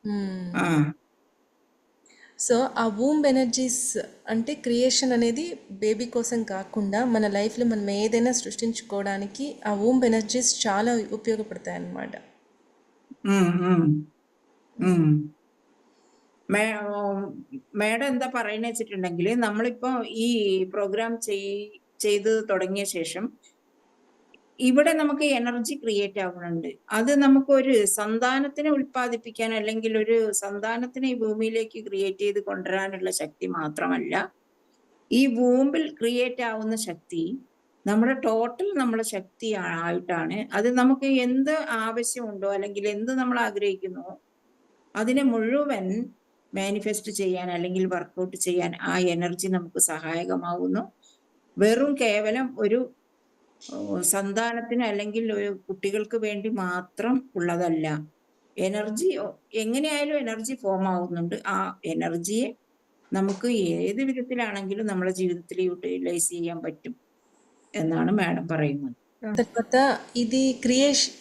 హ్మ్. ఆ! సో, ఆ వూంబ్ ఎనర్జీస్ అంటే క్రియేషన్ అనేది బేబీ కోసం కాకుండా మన లైఫ్‌లో మనం ఏదైనా సృష్టించుకోవడానికి ఆ వూంబ్ ఎనర్జీస్ చాలా ఉపయోగపడతాయన్నమాట. ഉം, ഉം, ഉം. മേ മേഡം എന്താ പറയുന്നത് വെച്ചിട്ടുണ്ടെങ്കിൽ നമ്മളിപ്പോ ഈ പ്രോഗ്രാം ചെയ്ത് തുടങ്ങിയ ശേഷം ഇവിടെ നമുക്ക് എനർജി ക്രിയേറ്റ് ആവുന്നുണ്ട്. അത് നമുക്കൊരു സന്താനത്തിനെ ഉൽപ്പാദിപ്പിക്കാൻ അല്ലെങ്കിൽ ഒരു സന്താനത്തിനെ ഈ ഭൂമിയിലേക്ക് ക്രിയേറ്റ് ചെയ്ത് കൊണ്ടുവരാനുള്ള ശക്തി മാത്രമല്ല, ഈ വൂമ്പിൽ ക്രിയേറ്റ് ആവുന്ന ശക്തി നമ്മുടെ ടോട്ടൽ നമ്മുടെ ശക്തി ആയിട്ടാണ്. അത് നമുക്ക് എന്ത് ആവശ്യമുണ്ടോ അല്ലെങ്കിൽ എന്ത് നമ്മൾ ആഗ്രഹിക്കുന്നുവോ അതിനെ മുഴുവൻ മാനിഫെസ്റ്റ് ചെയ്യാൻ അല്ലെങ്കിൽ വർക്കൗട്ട് ചെയ്യാൻ ആ എനർജി നമുക്ക് സഹായകമാവുന്നു. വെറും കേവലം ഒരു സന്താനത്തിന് അല്ലെങ്കിൽ ഒരു കുട്ടികൾക്ക് വേണ്ടി മാത്രം ഉള്ളതല്ല. എനർജി എങ്ങനെയായാലും എനർജി ഫോം ఆవుతుంది. ആ എനർജിയെ നമുക്ക് ഏത് విధത്തിലാണെങ്കിലും നമ്മുടെ ജീവിതത്തിൽ യൂട്ടിലൈസ് ചെയ്യാൻ పറ്റും എന്നാണ് మేడం പറയുന്നത്. తర్వాత ఇది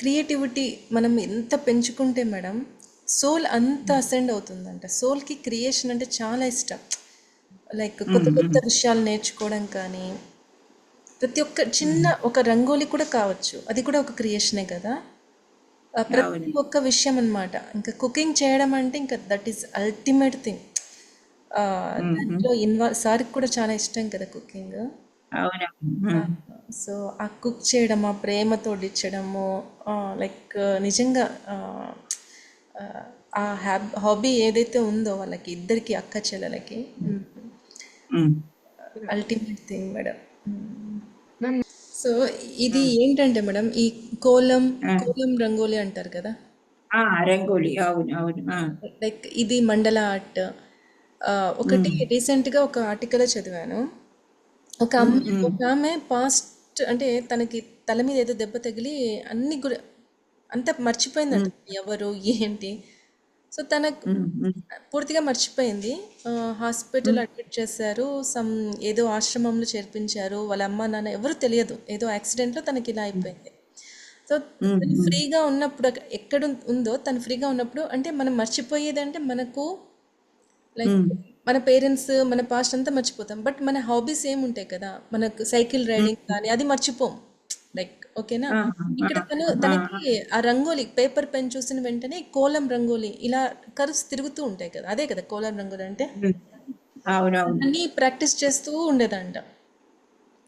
క్రియేటివిటీ మనం ఎంత పెంచుకుంటే మేడం సోల్ అంత అసెండ్ అవుతుందంట. సోల్కి క్రియేషన్ అంటే చాలా ఇష్టం. లైక్ కొత్త కొత్త విషయాలు నేర్చుకోవడం కానీ, ప్రతి ఒక్క చిన్న ఒక రంగోలి కూడా కావచ్చు, అది కూడా ఒక క్రియేషనే కదా. ప్రతి అవును. ఒక్క విషయం అన్నమాట. ఇంకా కుకింగ్ చేయడం అంటే ఇంకా దట్ ఈస్ అల్టిమేట్ థింగ్. దాంట్లో సార్కి కూడా చాలా ఇష్టం కదా కుకింగ్. అవునవును. సో ఆ కుక్ చేయడం, ఆ ప్రేమతో వడ్డించడము, లైక్ నిజంగా ఆ, ఆ హాబీ ఏదైతే ఉందో వాళ్ళకి ఇద్దరికి అక్క చెల్లెలకి అల్టిమేట్ థింగ్ మేడం. సో ఇది ఏంటంటే మేడం, ఈ కోలం కోలం రంగోలి అంటారు కదా. రంగోలి. అవును, అవును. లైక్ ఇది మండల ఆర్ట్. ఒకటి రీసెంట్గా ఒక ఆర్టికల్ చదివాను. ఒక ఆమె పాస్ట్ అంటే తనకి తల మీద ఏదో దెబ్బ తగిలి అన్ని గురి అంతా మర్చిపోయిందంట, ఎవరు ఏంటి. సో తనకు పూర్తిగా మర్చిపోయింది. హాస్పిటల్ అడ్మిట్ చేశారు, సమ్ ఏదో ఆశ్రమంలో చేర్పించారు. వాళ్ళ అమ్మ నాన్న ఎవరు తెలియదు, ఏదో యాక్సిడెంట్లో తనకి ఇలా అయిపోయింది. సో తను ఫ్రీగా ఉన్నప్పుడు ఎక్కడ ఉందో తను ఫ్రీగా ఉన్నప్పుడు, అంటే మనం మర్చిపోయేది అంటే మనకు లైక్ మన పేరెంట్స్ మన పాస్ట్ అంతా మర్చిపోతాం, బట్ మన హాబీస్ ఏముంటాయి కదా, మనకు సైకిల్ రైడింగ్ కానీ అది మర్చిపోం. లైక్ ఓకేనా. ఇక్కడ తనకి ఆ రంగోలి పేపర్ పెన్ చూసిన వెంటనే కోలం రంగోలి ఇలా కర్వ్స్ తిరుగుతూ ఉంటాయి కదా, అదే కదా కోలం రంగోలి అంటే. అవునవును. అన్ని ప్రాక్టీస్ చేస్తూ ఉండేదంట.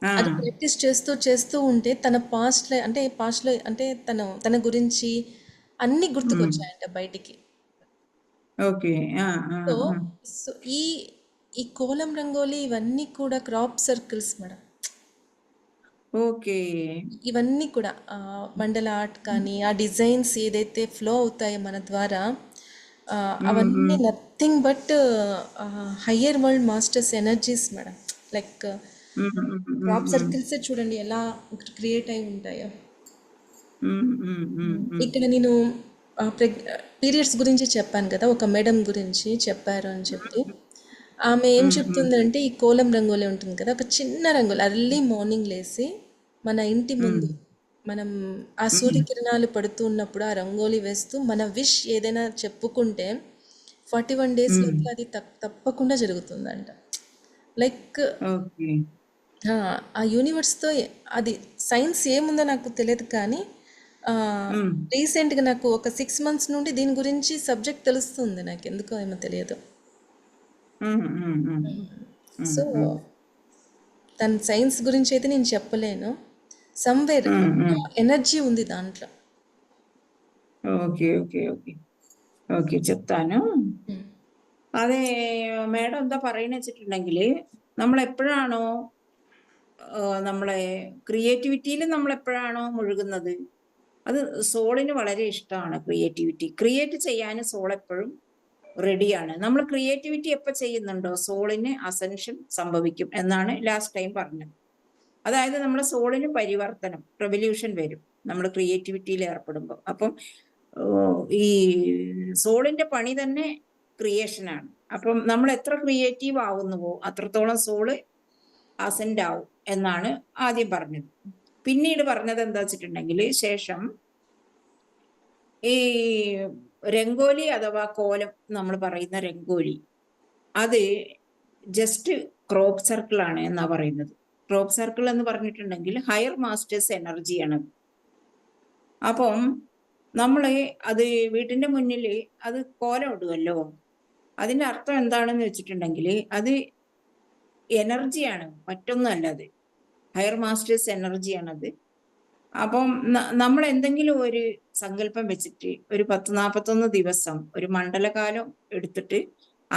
అది ప్రాక్టీస్ చేస్తూ చేస్తూ ఉంటే తన పాస్ట్లో అంటే తన గురించి అన్ని గుర్తుకొచ్చాయంట బయటికి. ఓకే. సో సో ఈ ఈ కోలం రంగోలి ఇవన్నీ కూడా క్రాప్ సర్కిల్స్ మేడం. ఓకే. ఇవన్నీ కూడా మండల ఆర్ట్ కానీ ఆ డిజైన్స్ ఏదైతే ఫ్లో అవుతాయో మన ద్వారా, ఆ, అవన్నీ nothing but higher world masters energies madam. Like crop సర్కిల్సే చూడండి ఎలా క్రియేట్ అయి ఉంటాయో. ఇక్కడ నేను పీరియడ్స్ గురించి చెప్పాను కదా, ఒక మేడం గురించి చెప్పారు అని చెప్పి. ఆమె ఏం చెప్తుందంటే ఈ కోలం రంగోలి ఉంటుంది కదా, ఒక చిన్న రంగోలి అర్లీ మార్నింగ్ లేసి మన ఇంటి ముందు మనం ఆ సూర్యకిరణాలు పడుతూ ఉన్నప్పుడు ఆ రంగోలి వేస్తూ మన విష్ ఏదైనా చెప్పుకుంటే 41 days లోపల అది తప్పకుండా జరుగుతుందంట. Like okay. ఆ యూనివర్స్తో అది సైన్స్ ఏముందో నాకు తెలియదు కానీ రీసెంట్గా నాకు ఒక 6 months నుండి దీని గురించి సబ్జెక్ట్ తెలుస్తుంది, నాకు ఎందుకో ఏమో తెలియదు. సో తన సైన్స్ గురించి అయితే నేను చెప్పలేను, సమ్వేర్ ఎనర్జీ ఉంది దాంట్లో. ఓకే, ఓకే, ఓకే, ഓക്കെ ചെത്താനോ അതെ. മേഡം എന്താ പറയുന്ന വെച്ചിട്ടുണ്ടെങ്കിൽ നമ്മൾ എപ്പോഴാണോ നമ്മളെ ക്രിയേറ്റിവിറ്റിയിൽ നമ്മൾ എപ്പോഴാണോ മുഴുകുന്നത്, അത് സോളിന് വളരെ ഇഷ്ടമാണ്. ക്രിയേറ്റ് ചെയ്യാൻ സോൾ എപ്പോഴും റെഡിയാണ്. നമ്മൾ ക്രിയേറ്റിവിറ്റി എപ്പോൾ ചെയ്യുന്നുണ്ടോ സോളിന് അസെൻഷൻ സംഭവിക്കും എന്നാണ് ലാസ്റ്റ് ടൈം പറഞ്ഞത്. അതായത് നമ്മുടെ സോളിന് പരിവർത്തനം, റെവല്യൂഷൻ വരും നമ്മൾ ക്രിയേറ്റിവിറ്റിയിൽ ഏർപ്പെടുമ്പോൾ. അപ്പം ഈ സോളിന്റെ പണി തന്നെ ക്രിയേഷനാണ്. അപ്പം നമ്മൾ എത്ര ക്രിയേറ്റീവ് ആവുന്നുവോ അത്രത്തോളം സോള് അസെൻഡ് ആവും എന്നാണ് ആദ്യം പറഞ്ഞത്. പിന്നീട് പറഞ്ഞത് എന്താ വെച്ചിട്ടുണ്ടെങ്കിൽ ശേഷം ഈ രംഗോലി അഥവാ കോലം നമ്മൾ പറയുന്ന രംഗോലി അത് ജസ്റ്റ് ക്രോപ്പ് സർക്കിൾ ആണ് എന്നാ പറയുന്നത്. ക്രോപ്പ് സർക്കിൾ എന്ന് പറഞ്ഞിട്ടുണ്ടെങ്കിൽ ഹയർ മാസ്റ്റേഴ്സ് എനർജിയാണ്. അപ്പം നമ്മള് അത് വീട്ടിന്റെ മുന്നിൽ അത് കോലം ഇടുമല്ലോ, അതിന്റെ അർത്ഥം എന്താണെന്ന് വെച്ചിട്ടുണ്ടെങ്കിൽ അത് എനർജിയാണ്, മറ്റൊന്നുമല്ല. അത് ഹയർ മാസ്റ്റേഴ്സ് എനർജിയാണത്. അപ്പം നമ്മൾ എന്തെങ്കിലും ഒരു സങ്കല്പം വെച്ചിട്ട് ഒരു 10-41 ദിവസം ഒരു മണ്ഡലകാലം എടുത്തിട്ട്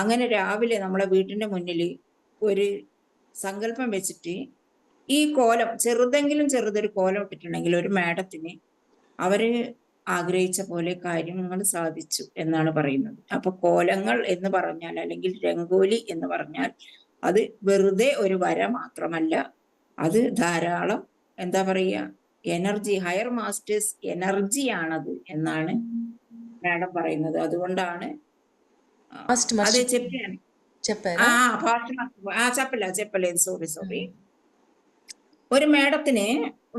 അങ്ങനെ രാവിലെ നമ്മളെ വീട്ടിന്റെ മുന്നിൽ ഒരു സങ്കല്പം വെച്ചിട്ട് ഈ കോലം ചെറുതെങ്കിലും ചെറുതൊരു കോലം ഇട്ടിട്ടുണ്ടെങ്കിൽ ഒരു മാഡത്തിന് അവര് ആഗ്രഹിച്ച പോലെ കാര്യങ്ങൾ സാധിച്ചു എന്നാണ് പറയുന്നത്. അപ്പൊ കോലങ്ങൾ എന്ന് പറഞ്ഞാൽ അല്ലെങ്കിൽ രംഗോലി എന്ന് പറഞ്ഞാൽ അത് വെറുതെ ഒരു വര മാത്രമല്ല, അത് ധാരാളം എന്താ പറയുക എനർജി, ഹയർ മാസ്റ്റേഴ്സ് എനർജിയാണത് എന്നാണ് മാഡം പറയുന്നത്. അതുകൊണ്ടാണ് అదే చెప్పాను. చెప్పారా? చెప్పలేదు. സോറി. ഒരു മേഡത്തിന്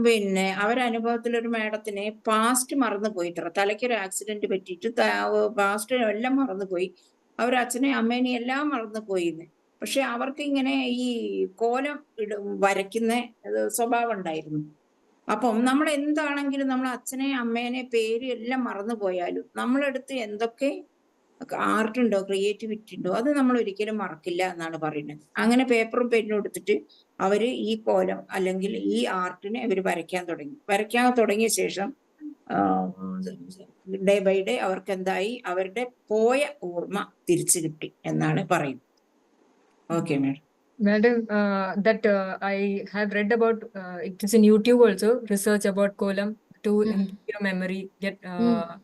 പിന്നെ അവരനുഭവത്തിൽ ഒരു മേഡത്തിന് പാസ്റ്റ് മറന്നുപോയി. തലയ്ക്കൊരു ആക്സിഡന്റ് പറ്റിയിട്ട് പാസ്റ്റ് എല്ലാം മറന്നുപോയി. അവരച്ഛനെ അമ്മേനെ എല്ലാം മറന്നുപോയിന്ന്. പക്ഷെ അവർക്ക് ഇങ്ങനെ ഈ കോലം വരയ്ക്കുന്ന സ്വഭാവം ഉണ്ടായിരുന്നു. അപ്പം നമ്മൾ എന്താണെങ്കിലും നമ്മൾ അച്ഛനെ അമ്മേനെ പേര് എല്ലാം മറന്നുപോയാലും നമ്മളെടുത്ത് എന്തൊക്കെ ആർട്ട് ഉണ്ടോ, ക്രിയേറ്റിവിറ്റി ഉണ്ടോ, അത് നമ്മൾ ഒരിക്കലും മറക്കില്ല എന്നാണ് പറയുന്നത്. അങ്ങനെ പേപ്പറും പെന്നും എടുത്തിട്ട് അവര് ഈ കോലം അല്ലെങ്കിൽ ഈ ആർട്ടിനെ അവര് വരയ്ക്കാൻ തുടങ്ങിയ ശേഷം ഡേ ബൈ ഡേ അവർക്ക് എന്തായി, അവരുടെ പോയ ഓർമ്മ തിരിച്ചു കിട്ടി എന്നാണ് പറയുന്നത്. Okay madam. Madam, that I have read about, it is in YouTube also, research about kolam to improve your memory, get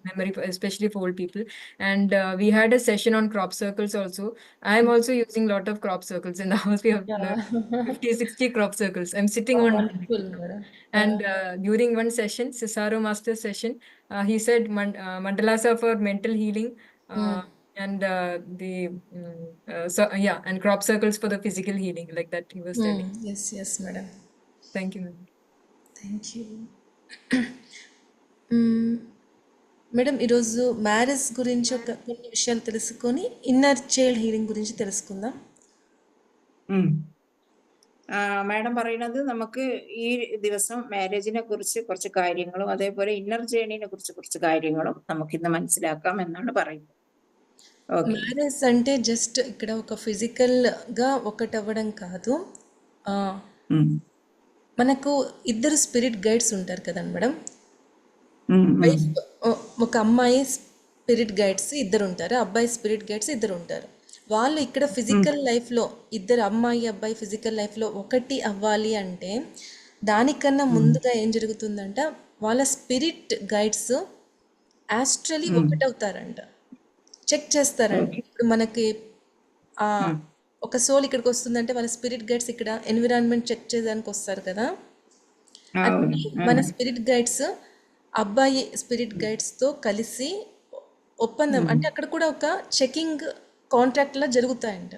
memory, especially for old people. And we had a session on crop circles also. I am also using a lot of crop circles in the house. We have 50-60 crop circles. I'm sitting on wonderful, one. madam. And during one session, Cesaro Master session, he said mandalas are for mental healing. And and crop circles for the physical healing, like that he was telling. Yes, madam. Thank you, madam. Thank you. Madam, ఈరోజు marriage గురించి ఒక కొన్ని విషయాలు తెలుసుకొని inner child healing గురించి తెలుసుకుందాం. Madam പറയുന്നത് നമുക്ക് ഈ ദിവസം മാരേജിനെ കുറിച്ച് കുറച്ച് കാര്യങ്ങളും അതേപോലെ ഇന്നർ ജേണിനെ കുറിച്ച് കുറച്ച് കാര്യങ്ങളും നമുക്കിന്ന് മനസ്സിലാക്കാം എന്നാണ് പറയുന്നത്. మ్యారేజ్ అంటే జస్ట్ ఇక్కడ ఒక ఫిజికల్గా ఒకటవ్వడం కాదు. మనకు ఇద్దరు స్పిరిట్ గైడ్స్ ఉంటారు కదండి మేడం. ఒక అమ్మాయి స్పిరిట్ గైడ్స్ ఇద్దరు ఉంటారు, అబ్బాయి స్పిరిట్ గైడ్స్ ఇద్దరు ఉంటారు. వాళ్ళు ఇక్కడ ఫిజికల్ లైఫ్లో ఇద్దరు అమ్మాయి అబ్బాయి ఫిజికల్ లైఫ్లో ఒకటి అవ్వాలి అంటే దానికన్నా ముందుగా ఏం జరుగుతుందంట, వాళ్ళ స్పిరిట్ గైడ్స్ ఆస్ట్రలీ ఒకటవుతారంట, చెక్ చేస్తారంట. ఇప్పుడు మనకి ఒక సోల్ ఇక్కడికి వస్తుందంటే వాళ్ళ స్పిరిట్ గైడ్స్ ఇక్కడ ఎన్విరాన్మెంట్ చెక్ చేయడానికి వస్తారు కదా. అంటే మన స్పిరిట్ గైడ్స్ అబ్బాయి స్పిరిట్ గైడ్స్తో కలిసి ఒప్పందం, అంటే అక్కడ కూడా ఒక చెకింగ్ కాంట్రాక్ట్ లా జరుగుతాయంట.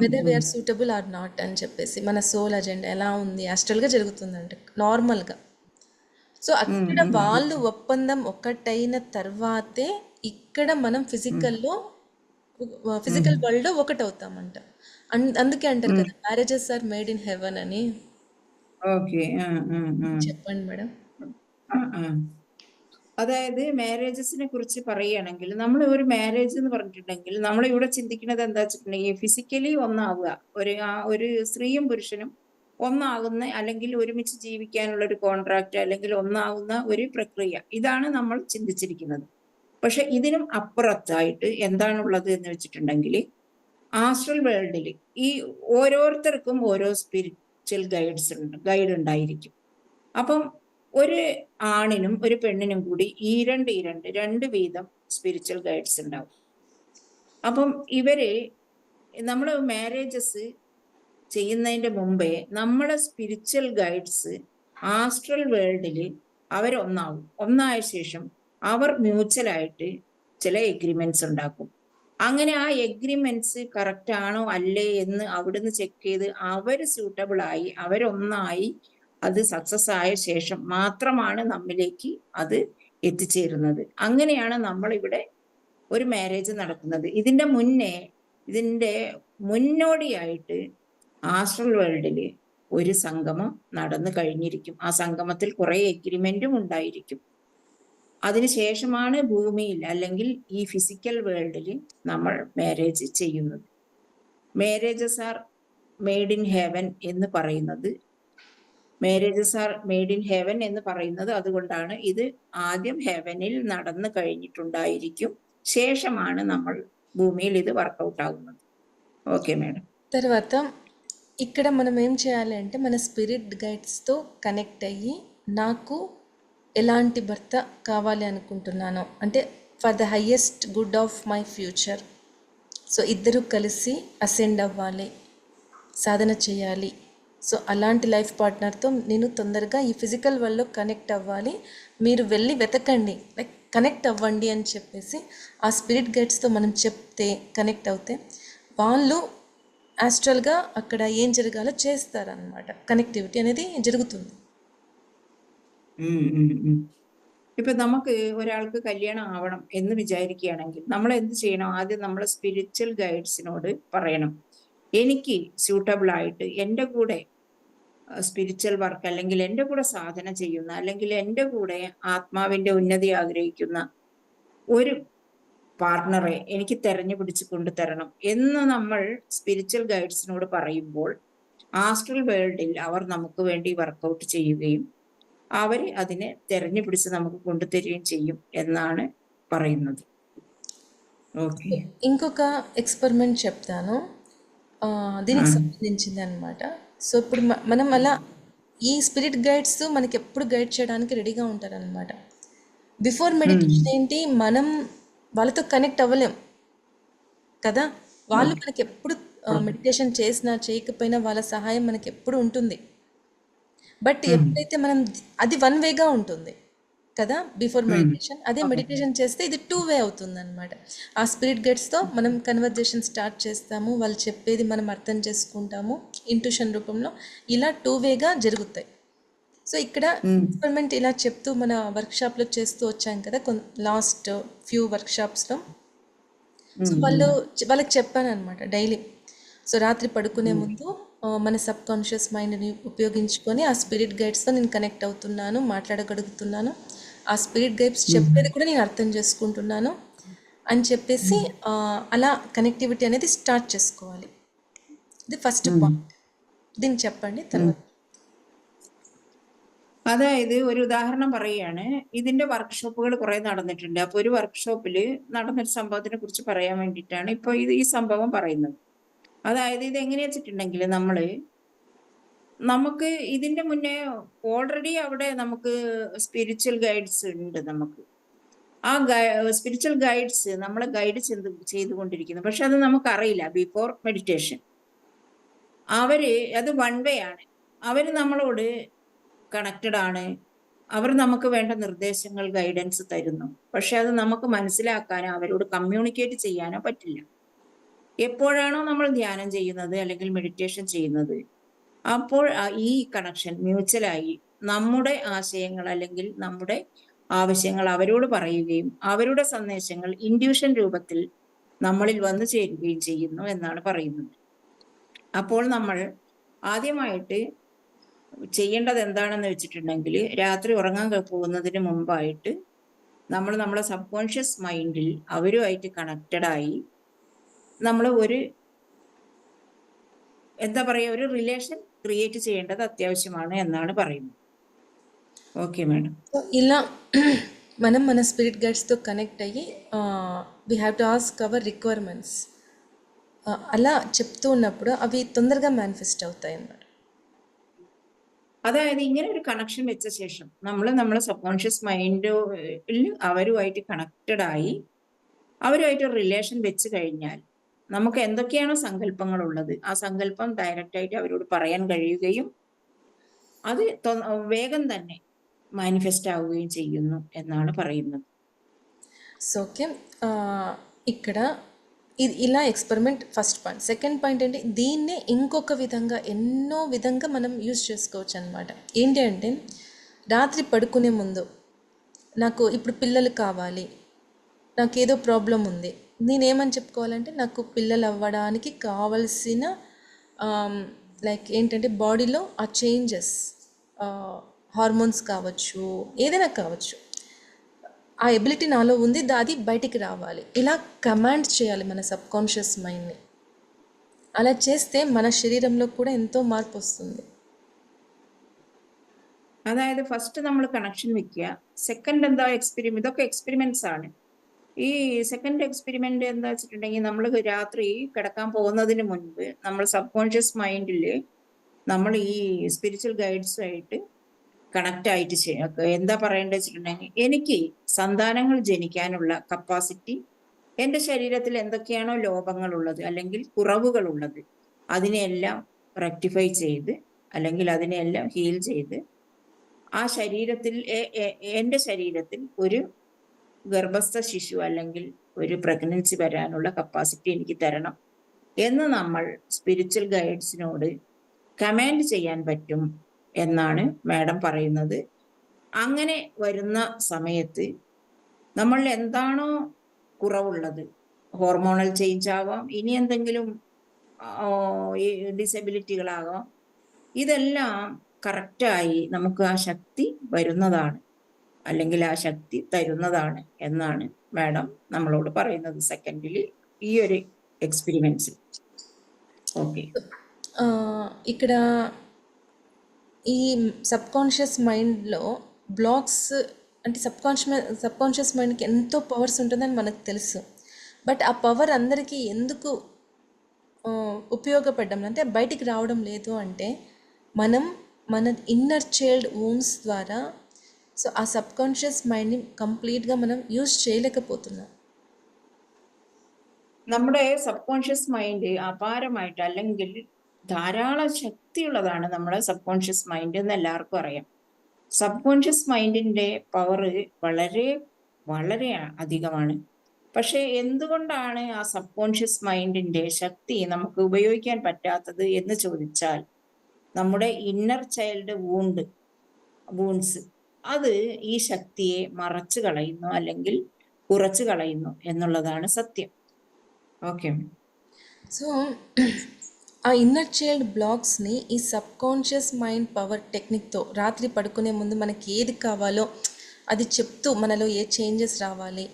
Whether we are suitable or not అని చెప్పేసి మన సోల్ అజెండా ఎలా ఉంది ఆస్ట్రల్గా జరుగుతుందంట నార్మల్గా. సో అక్కడ వాళ్ళు ఒప్పందం ఒకటైన తర్వాతే ఇక్కడ మనం ఫిజికల్ వరల్డ్ ఒకటి అవుతామంట. అందుకే అంటారు కదా marriages are made in heaven అని. చెప్పండి మేడం. അതായത് മാരേജസിനെ കുറിച്ച് പറയുകയാണെങ്കിൽ നമ്മൾ ഒരു മാരേജ് എന്ന് പറഞ്ഞിട്ടുണ്ടെങ്കിൽ നമ്മൾ ഇവിടെ ചിന്തിക്കുന്നത് എന്താ വെച്ചിട്ടുണ്ടെങ്കിൽ ഫിസിക്കലി ഒന്നാവുക, ഒരു സ്ത്രീയും പുരുഷനും ഒന്നാകുന്ന അല്ലെങ്കിൽ ഒരുമിച്ച് ജീവിക്കാനുള്ള ഒരു കോൺട്രാക്ട് അല്ലെങ്കിൽ ഒന്നാകുന്ന ഒരു പ്രക്രിയ, ഇതാണ് നമ്മൾ ചിന്തിച്ചിരിക്കുന്നത്. പക്ഷെ ഇതിനും അപ്പുറത്തായിട്ട് എന്താണുള്ളത് എന്ന് വെച്ചിട്ടുണ്ടെങ്കിൽ ആസ്ട്രൽ വേൾഡിൽ ഈ ഓരോരുത്തർക്കും ഓരോ സ്പിരിച്വൽ ഗൈഡ് ഉണ്ടായിരിക്കും. അപ്പം ഒരു ആണിനും ഒരു പെണ്ണിനും കൂടി ഈ രണ്ട് വീതം സ്പിരിച്വൽ ഗൈഡ്സ് ഉണ്ടാവും. അപ്പം ഇവര് നമ്മൾ മാരേജസ് ചെയ്യുന്നതിന്റെ മുമ്പേ നമ്മളെ സ്പിരിച്വൽ ഗൈഡ്സ് ആസ്ട്രൽ വേൾഡിൽ ഒന്നായ ശേഷം അവർ മ്യൂച്വലായിട്ട് ചില എഗ്രിമെന്റ്സ് ഉണ്ടാക്കും. അങ്ങനെ ആ എഗ്രിമെന്റ്സ് കറക്റ്റ് ആണോ അല്ലേ എന്ന് അവിടുന്ന് ചെക്ക് ചെയ്ത് അവര് സ്യൂട്ടബിൾ ആയി അവരൊന്നായി അത് സക്സസ് ആയ ശേഷം മാത്രമാണ് നമ്മിലേക്ക് അത് എത്തിച്ചേരുന്നത്. അങ്ങനെയാണ് നമ്മളിവിടെ ഒരു മാരേജ് നടക്കുന്നത്. ഇതിന്റെ മുന്നോടിയായിട്ട് ആസ്ട്രൽ വേൾഡില് ഒരു സംഗമം നടന്നു കഴിഞ്ഞിരിക്കും. ആ സംഗമത്തിൽ കുറെ എഗ്രിമെന്റും ഉണ്ടായിരിക്കും. അതിനുശേഷമാണ് ഭൂമിയിൽ അല്ലെങ്കിൽ ഈ ഫിസിക്കൽ വേൾഡിൽ നമ്മൾ മാരേജ് ചെയ്യുന്നത്. Marriages are made in heaven എന്ന് പറയുന്നത് അതുകൊണ്ടാണ് ഇത് ആദ്യം హెవెనిൽ നടന്നു കഴിഞ്ഞിട്ടുണ്ടായിരിക്കും, శేషമാണ് നമ്മൾ భూమిയിൽ ఇది వర్కౌట్ ఆగుతుంది. Okay madam. తర్వాత ఇక్కడ మనం ఏం చేయాలి అంటే మన స్పిరిట్ గైడ్స్తో కనెక్ట్ అయ్యి నాకు ఎలాంటి భర్త కావాలి అనుకుంటున్నానో, అంటే for the highest good of my future. So ఇద్దరు కలిసి అసెండ్ అవ్వాలి, సాధన చేయాలి. సో అలాంటి లైఫ్ పార్ట్నర్తో నేను తొందరగా ఈ ఫిజికల్ వరల్డ్లో కనెక్ట్ అవ్వాలి, మీరు వెళ్ళి వెతకండి, లైక్ కనెక్ట్ అవ్వండి అని చెప్పేసి ఆ స్పిరిట్ గైడ్స్తో మనం చెప్తే, కనెక్ట్ అవుతే వాళ్ళు ఆస్ట్రల్గా అక్కడ ఏం జరగాలో చేస్తారనమాట. కనెక్టివిటీ అనేది జరుగుతుంది. ഇപ്പൊ നമുക്ക് ഒരാൾക്ക് കല്യാണം ആവണം എന്ന് വിചാരിക്കുകയാണെങ്കിൽ നമ്മൾ എന്ത് ചെയ്യണം? ആദ്യം നമ്മളെ സ്പിരിച്വൽ ഗൈഡ്സിനോട് പറയണം, എനിക്ക് സ്യൂട്ടബിൾ ആയിട്ട് എൻ്റെ കൂടെ സ്പിരിച്വൽ വർക്ക്, അല്ലെങ്കിൽ എൻ്റെ കൂടെ സാധന ചെയ്യുന്ന, അല്ലെങ്കിൽ എൻ്റെ കൂടെ ആത്മാവിന്റെ ഉന്നതി ആഗ്രഹിക്കുന്ന ഒരു പാർട്ണറെ എനിക്ക് തെരഞ്ഞു പിടിച്ച് കൊണ്ടുതരണം എന്ന് നമ്മൾ സ്പിരിച്വൽ ഗൈഡ്സിനോട് പറയുമ്പോൾ ആസ്ട്രൽ വേൾഡിൽ അവർ നമുക്ക് വേണ്ടി വർക്കൗട്ട് ചെയ്യുകയും അവർ അതിനെ തെരഞ്ഞു പിടിച്ച് നമുക്ക് കൊണ്ടുതരികയും ചെയ്യും എന്നാണ് പറയുന്നത്. ఓకే. ఇంకొక ఎక్స్పెరిమెంట్ చెప్తాను, దీనికి సంబంధించింది అనమాట. సో ఇప్పుడు మనం అలా ఈ స్పిరిట్ గైడ్స్ మనకి ఎప్పుడు గైడ్ చేయడానికి రెడీగా ఉంటారనమాట. బిఫోర్ మెడిటేషన్ ఏంటి, మనం వాళ్ళతో కనెక్ట్ అవ్వలేం కదా. వాళ్ళు మనకి ఎప్పుడు మెడిటేషన్ చేసినా చేయకపోయినా వాళ్ళ సహాయం మనకి ఎప్పుడు ఉంటుంది. బట్ ఎప్పుడైతే మనం అది వన్ వేగా ఉంటుంది కదా బిఫోర్ మెడిటేషన్, అదే మెడిటేషన్ చేస్తే ఇది 2 వే అవుతుంది అనమాట. ఆ స్పిరిట్ గైడ్స్తో మనం కన్వర్జేషన్ స్టార్ట్ చేస్తాము, వాళ్ళు చెప్పేది మనం అర్థం చేసుకుంటాము ఇంట్యూషన్ రూపంలో, ఇలా 2 వేగా జరుగుతాయి. సో ఇక్కడ ఎక్స్పెరిమెంట్ ఇలా చెప్తూ మన వర్క్షాప్లో చేస్తూ వచ్చాం కదా లాస్ట్ ఫ్యూ వర్క్షాప్స్లో. సో వాళ్ళకి చెప్పాను అనమాట డైలీ. సో రాత్రి పడుకునే ముందు మన సబ్ కాన్షియస్ మైండ్ని ఉపయోగించుకొని ఆ స్పిరిట్ గైడ్స్తో నేను కనెక్ట్ అవుతున్నాను, మాట్లాడగలుగుతున్నాను, ఆ స్పిరిట్ గైడ్స్ చెప్పేది కూడా నేను అర్థం చేసుకుంటున్నాను అని చెప్పేసి అలా కనెక్టివిటీ అనేది స్టార్ట్ చేసుకోవాలి. ఇది ఫస్ట్ పాయింట్. దీన్ని చెప్పండి తర్వాత. അതായത് ഒരു ഉദാഹരണം പറയുകയാണ്. ഇതിന്റെ വർക്ക്ഷോപ്പുകൾ കുറെ നടന്നിട്ടുണ്ട്. അപ്പൊ ഒരു വർക്ക്ഷോപ്പിൽ നടന്നൊരു സംഭവത്തിനെ കുറിച്ച് പറയാൻ വേണ്ടിയിട്ടാണ് ഇപ്പൊ ഈ സംഭവം പറയുന്നത്. അതായത് ഇത് എങ്ങനെയാ വെച്ചിട്ടുണ്ടെങ്കിൽ നമുക്ക് ഇതിന്റെ മുന്നേ ഓൾറെഡി അവിടെ നമുക്ക് സ്പിരിച്വൽ ഗൈഡ്സ് ഉണ്ട്. നമുക്ക് ആ സ്പിരിച്വൽ ഗൈഡ്സ് നമ്മളെ ഗൈഡ് ചെയ്തുകൊണ്ടിരിക്കുന്നു. പക്ഷെ അത് നമുക്കറിയില്ല. ബിഫോർ മെഡിറ്റേഷൻ അത് വൺ വേ ആണ്. അവര് നമ്മളോട് കണക്റ്റഡ് ആണ്, അവർ നമുക്ക് വേണ്ട നിർദ്ദേശങ്ങൾ, ഗൈഡൻസ് തരുന്നു. പക്ഷെ അത് നമുക്ക് മനസ്സിലാക്കാനോ അവരോട് കമ്മ്യൂണിക്കേറ്റ് ചെയ്യാനോ പറ്റില്ല. എപ്പോഴാണോ നമ്മൾ ധ്യാനം ചെയ്യുന്നത് അല്ലെങ്കിൽ മെഡിറ്റേഷൻ ചെയ്യുന്നത്, അപ്പോൾ ഈ കണക്ഷൻ മ്യൂച്വലായി നമ്മുടെ ആശയങ്ങൾ അല്ലെങ്കിൽ നമ്മുടെ ആവശ്യങ്ങൾ അവരോട് പറയുകയും അവരുടെ സന്ദേശങ്ങൾ ഇൻഡ്യൂഷൻ രൂപത്തിൽ നമ്മളിൽ വന്നു ചേരുകയും ചെയ്യുന്നു എന്നാണ് പറയുന്നത്. അപ്പോൾ നമ്മൾ ആദ്യമായിട്ട് ചെയ്യേണ്ടത് എന്താണെന്ന് വെച്ചിട്ടുണ്ടെങ്കിൽ, രാത്രി ഉറങ്ങാൻ പോകുന്നതിന് മുമ്പായിട്ട് നമ്മൾ നമ്മളെ സബ് കോൺഷ്യസ് മൈൻഡിൽ അവരുമായിട്ട് കണക്റ്റഡായി നമ്മൾ ഒരു ഒരു റിലേഷൻ ക്രിയേറ്റ് ചെയ്യേണ്ടത് అత్యవసరമാണ് എന്നാണ് പറയുന്നത്. Okay madam. సో ఇలా మనం మన స్పిరిట్ గైడ్స్తో కనెక్ట్ అయ్యి we have to ask hour requirements. అలా చెప్తూ ఉన్నప్పుడు అవి తొందరగా మేనిఫెస్ట్ అవుతాయి అన్నమాట. അതായത് ഇങ്ങനെ ഒരു കണക്ഷൻ വെച്ച ശേഷം നമ്മളെ സബ് കോൺഷ്യസ് മൈൻഡിൽ അവരുമായിട്ട് കണക്റ്റഡ് ആയി അവരുമായിട്ട് ഒരു റിലേഷൻ വെച്ച് കഴിഞ്ഞാൽ നമുക്ക് എന്തൊക്കെയാണോ സങ്കല്പങ്ങൾ ഉള്ളത് ആ സങ്കല്പം ഡയറക്റ്റ് ആയിട്ട് അവരോട് പറയാൻ കഴിയുകയും അത് വേഗം തന്നെ മാനിഫെസ്റ്റ് ആവുകയും ചെയ്യുന്നു എന്നാണ് പറയുന്നത്. సో ఓకే, ఇక్కడ ఇలా experiment first point. Second point ఏంటి, దీన్నే ఇంకొక విధంగా ఎన్నో విధంగా మనం యూజ్ చేసుకోవచ్చు అనమాట. ఏంటి అంటే రాత్రి పడుకునే ముందు నాకు ఇప్పుడు పిల్లలు కావాలి, నాకేదో ప్రాబ్లం ఉంది, నేనేమని చెప్పుకోవాలంటే నాకు పిల్లలు అవ్వడానికి కావలసిన లైక్ ఏంటంటే బాడీలో ఆ చేంజెస్, హార్మోన్స్ కావచ్చు, ఏదైనా కావచ్చు, ఆ ఎబిలిటీ నాలో ఉంది, అది బయటికి రావాలి. ఇలా కమాండ్ చేయాలి మన సబ్కాన్షియస్ మైండ్ని. అలా చేస్తే మన శరీరంలో కూడా ఎంతో మార్పు വస్తుంది. അതായത് ഫസ്റ്റ് നമ്മൾ കണക്ഷൻ വെക്കുക. സെക്കൻഡ് എന്താ എക്സ്പെരിമെന്റ്, ഇതൊക്കെ എക്സ്പെരിമെന്റ്സ് ആണ്. ഈ സെക്കൻഡ് എക്സ്പെരിമെന്റ് എന്താ വെച്ചിട്ടുണ്ടെങ്കിൽ നമ്മൾ രാത്രി കിടക്കാൻ പോകുന്നതിന് മുൻപ് നമ്മൾ സബ് കോൺഷ്യസ് മൈൻഡിൽ നമ്മൾ ഈ സ്പിരിച്വൽ ഗൈഡ്സുമായിട്ട് കണക്ട് ആയിട്ട് എന്താ പറയേണ്ടത് വെച്ചിട്ടുണ്ടെങ്കിൽ, എനിക്ക് സന്താനങ്ങൾ ജനിക്കാനുള്ള കപ്പാസിറ്റി, എൻ്റെ ശരീരത്തിൽ എന്തൊക്കെയാണോ ലോപങ്ങളുള്ളത് അല്ലെങ്കിൽ കുറവുകളുള്ളത് അതിനെയെല്ലാം റെക്ടിഫൈ ചെയ്ത് അല്ലെങ്കിൽ അതിനെയെല്ലാം ഹീൽ ചെയ്ത് ആ ശരീരത്തിൽ എൻ്റെ ശരീരത്തിൽ ഒരു ഗർഭസ്ഥ ശിശു അല്ലെങ്കിൽ ഒരു പ്രഗ്നൻസി വരാനുള്ള കപ്പാസിറ്റി എനിക്ക് തരണം എന്ന് നമ്മൾ സ്പിരിച്വൽ ഗൈഡ്സിനോട് കമാൻഡ് ചെയ്യാൻ പറ്റും എന്നാണ് മാഡം പറയുന്നത്. അങ്ങനെ വരുന്ന സമയത്ത് നമ്മൾ എന്താണോ കുറവുള്ളത്, ഹോർമോണൽ ചേഞ്ച് ആവാം, ഇനി എന്തെങ്കിലും ഡിസബിലിറ്റികളാകാം, ഇതെല്ലാം കറക്റ്റായി നമുക്ക് ആ ശക്തി വരുന്നതാണ് അല്ലെങ്കിൽ ആ ശക്തി തരുന്നതാണ് എന്നാണ് മാഡം നമ്മളോട് പറയുന്നത് സെക്കൻഡിൽ ഈ ഒരു എക്സ്പെരിമെന്റ്സിൽ. ഓക്കെ, ఇక్కడ ఈ సబ్కాన్షియస్ మైండ్లో బ్లాక్స్ అంటే సబ్కాన్షియస్ మైండ్కి ఎంతో పవర్స్ ఉంటుందని మనకు తెలుసు. బట్ ఆ పవర్ అందరికీ ఎందుకు ఉపయోగపడడం అంటే బయటికి రావడం లేదు అంటే మనం మన ఇన్నర్ చైల్డ్ వూమ్స్ ద్వారా సో ఆ సబ్కాన్షియస్ మైండ్ని కంప్లీట్గా మనం యూజ్ చేయలేకపోతున్నాం. നമ്മുടെ സബ് കോൺഷ്യസ് മൈൻഡ് അപാരമായിട്ട് അല്ലെങ്കിൽ ധാരാളം ശക്തിയുള്ളതാണ് നമ്മുടെ സബ് കോൺഷ്യസ് മൈൻഡ് എന്ന് എല്ലാവർക്കും അറിയാം. സബ് കോൺഷ്യസ് മൈൻഡിന്റെ പവർ വളരെ വളരെ അധികമാണ്. പക്ഷെ എന്തുകൊണ്ടാണ് ആ സബ് കോൺഷ്യസ് മൈൻഡിന്റെ ശക്തി നമുക്ക് ഉപയോഗിക്കാൻ പറ്റാത്തത് എന്ന് ചോദിച്ചാൽ, നമ്മുടെ ഇന്നർ ചൈൽഡ് വൂൺസ് അത് ഈ ശക്തിയെ മറച്ചു കളയുന്നു അല്ലെങ്കിൽ കുറച്ചു കളയുന്നു എന്നുള്ളതാണ് സത്യം. ఓకే. సో ఆ ఇన్నర్ చైల్డ్ బ్లాక్స్ని ఈ సబ్కాన్షియస్ మైండ్ పవర్ టెక్నిక్తో రాత్రి పడుకునే ముందు మనకి ఏది కావాలో అది చెప్తూ మనలో ఏ చేంజెస్ రావాలి,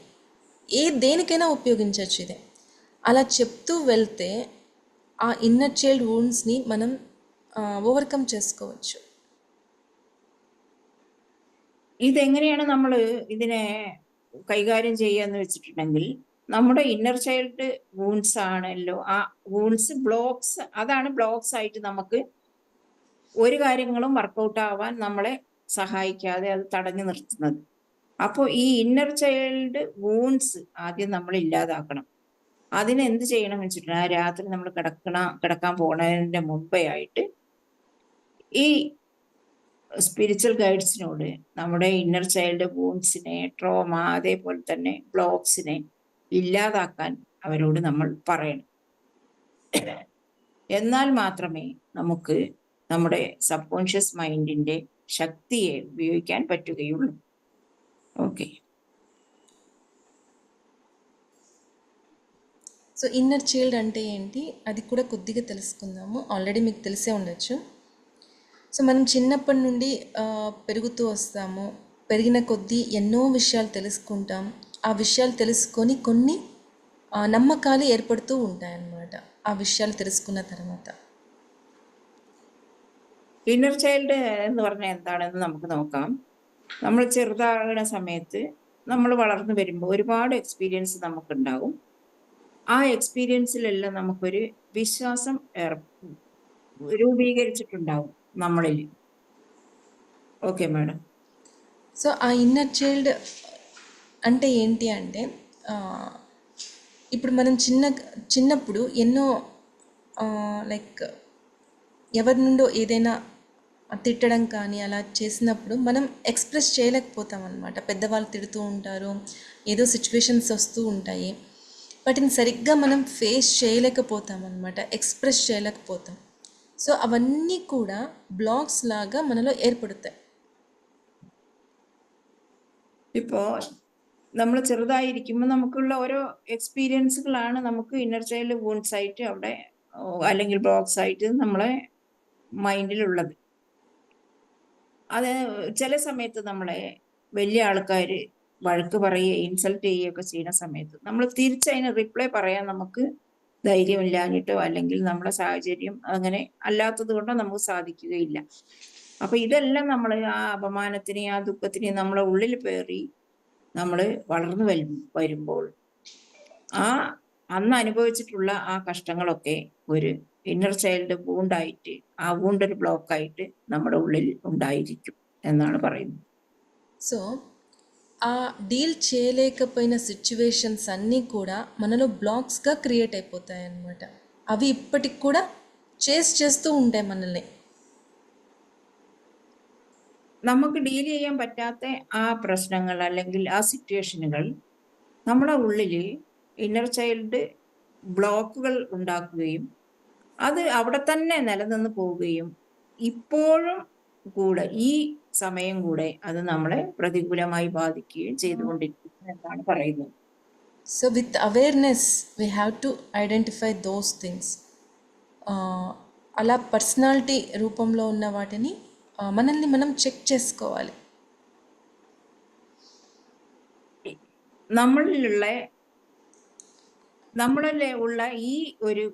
దేనికైనా ఉపయోగించవచ్చు ఇదే. అలా చెప్తూ వెళ్తే ఆ ఇన్నర్ చైల్డ్ వూండ్స్ని మనం ఓవర్కమ్ చేసుకోవచ్చు. ഇതെങ്ങനെയാണ് നമ്മൾ ഇതിനെ കൈകാര്യം ചെയ്യാന്ന് വെച്ചിട്ടുണ്ടെങ്കിൽ, നമ്മുടെ ഇന്നർ ചൈൽഡ് വൂൺസ് ആണല്ലോ, ആ വൂൺസ് ബ്ലോക്സ്, അതാണ് ബ്ലോക്സ് ആയിട്ട് നമുക്ക് ഒരു കാര്യങ്ങളും വർക്കൗട്ട് ആവാൻ നമ്മളെ സഹായിക്കാതെ അത് തടഞ്ഞു നിർത്തുന്നത്. അപ്പോൾ ഈ ഇന്നർ ചൈൽഡ് വൂൺസ് ആദ്യം നമ്മൾ ഇല്ലാതാക്കണം. അതിന് എന്ത് ചെയ്യണം വെച്ചിട്ടുണ്ടെങ്കിൽ, രാത്രി നമ്മൾ കിടക്കാൻ പോണതിന്റെ മുമ്പേ ആയിട്ട് ഈ സ്പിരിച്വൽ ഗൈഡ്സിനോട് നമ്മുടെ ഇന്നർ ചൈൽഡ് വൂൺസിനെ, ട്രോമ, അതേപോലെ തന്നെ ബ്ലോക്സിനെ ഇല്ലാതാക്കാൻ അവരോട് നമ്മൾ പറയണം. എന്നാൽ മാത്രമേ നമുക്ക് നമ്മുടെ സബ് കോൺഷ്യസ് മൈൻഡിന്റെ ശക്തിയെ ഉപയോഗിക്കാൻ പറ്റുകയുള്ളൂ. ఓకే. సో ఇన్నర్ చైల్డ్ అంటే ఏంటి అది కూడా కొద్దిగా తెలుసుకుందాము. ఆల్రెడీ మీకు తెలిసే ఉండొచ్చు. సో మనం చిన్నప్పటి నుండి పెరుగుతూ వస్తాము. పెరిగిన కొద్దీ ఎన్నో విషయాలు తెలుసుకుంటాం. ఆ విషయాలు తెలుసుకొని కొన్ని నమ్మకాలు ఏర్పడుతూ ఉంటాయన్నమాట ఆ విషయాలు తెలుసుకున్న తర్వాత. ഇന്നർ ചൈൽഡ് എന്ന് പറഞ്ഞാൽ എന്താണെന്ന് നമുക്ക് നോക്കാം. നമ്മൾ ചെറുതാകുന്ന സമയത്ത് നമ്മൾ വളർന്നു വരുമ്പോൾ ഒരുപാട് എക്സ്പീരിയൻസ് നമുക്കുണ്ടാകും. ആ എക്സ്പീരിയൻസിലെല്ലാം നമുക്കൊരു വിശ്വാസം രൂപീകരിച്ചിട്ടുണ്ടാവും നമ്മളിൽ. Okay madam. సో ఆ ఇన్నర్ చైల్డ్ అంటే ఏంటి అంటే ఇప్పుడు మనం చిన్నప్పుడు ఎన్నో లైక్ ఎవరి నుండో ఏదైనా తిట్టడం కానీ అలా చేసినప్పుడు మనం ఎక్స్ప్రెస్ చేయలేకపోతాం అన్నమాట. పెద్దవాళ్ళు తిడుతూ ఉంటారు, ఏదో సిచ్యువేషన్స్ వస్తూ ఉంటాయి, వాటిని సరిగ్గా మనం ఫేస్ చేయలేకపోతాం అన్నమాట, ఎక్స్ప్రెస్ చేయలేకపోతాం. సో అవన్నీ కూడా బ్లాక్స్ లాగా మనలో ఏర్పడతాయి. ഇപ്പോ നമ്മൾ ചെറുതായിരിക്കുമ്പോൾ നമുക്കുള്ള ഓരോ എക്സ്പീരിയൻസുകളാണ് നമുക്ക് ഇന്നർ ചൈൽഡ് വൂൺസ് ആയിട്ട് അവിടെ അല്ലെങ്കിൽ ബ്ലോക്സ് ആയിട്ട് നമ്മളെ മൈൻഡിലുള്ളത്. അത് ചില സമയത്ത് നമ്മളെ വലിയ ആൾക്കാർ വഴക്ക് പറയുകയും ഇൻസൾട്ട് ചെയ്യുകയൊക്കെ ചെയ്യുന്ന സമയത്ത് നമ്മൾ തിരിച്ചതിന് റിപ്ലൈ പറയാൻ നമുക്ക് ധൈര്യമില്ലാഞ്ഞിട്ടോ അല്ലെങ്കിൽ നമ്മുടെ സാഹചര്യം അങ്ങനെ അല്ലാത്തത് കൊണ്ടോ നമുക്ക് സാധിക്കുകയില്ല. അപ്പൊ ഇതെല്ലാം നമ്മൾ ആ അപമാനത്തിനെയും ആ ദുഃഖത്തിനെയും നമ്മളെ ഉള്ളിൽ പേറി നമ്മൾ വളർന്നു വരുമ്പോൾ ആ അന്ന് അനുഭവിച്ചിട്ടുള്ള ആ കഷ്ടങ്ങളൊക്കെ ഒരു ഇന്നർ ചൈൽഡ് വൂണ്ടായിട്ട് ആ വൂണ്ടൊരു ബ്ലോക്കായിട്ട് നമ്മുടെ ఉള്ളിൽ ഉണ്ടായിരിക്കും എന്നാണ് പറയുന്നത്. సో ఆ డీల్ చేయలేకపోయిన సిచ్యువేషన్స్ అన్నీ కూడా మనలో బ్లాక్స్గా క్రియేట్ అయిపోతాయి అన్నమాట. అవి ఇప్పటికి కూడా చేస్తూ ఉంటాయి మనల్ని. നമുക്ക് ഡീൽ ചെയ്യാൻ പറ്റാത്ത ആ പ്രശ്നങ്ങൾ അല്ലെങ്കിൽ ആ സിറ്റുവേഷനുകൾ നമ്മുടെ ഉള്ളിൽ ഇന്നർ ചൈൽഡ് ബ്ലോക്കുകൾ ഉണ്ടാക്കുകയും അത് അവിടെ തന്നെ നിലനിന്ന് പോവുകയും ഇപ്പോഴും കൂടെ ഈ സമയം കൂടെ അത് നമ്മളെ പ്രതികൂലമായി ബാധിക്കുകയും ചെയ്തുകൊണ്ടിരിക്കുന്നു എന്നാണ് പറയുന്നത്. So with awareness we have to identify those things. అలా పర్సనాలిటీ రూపంలో ఉన్న వాటిని మనల్ని మనం చెక్ చేసుకోవాలి. നമ്മളിലുള്ള ഈ ഒരു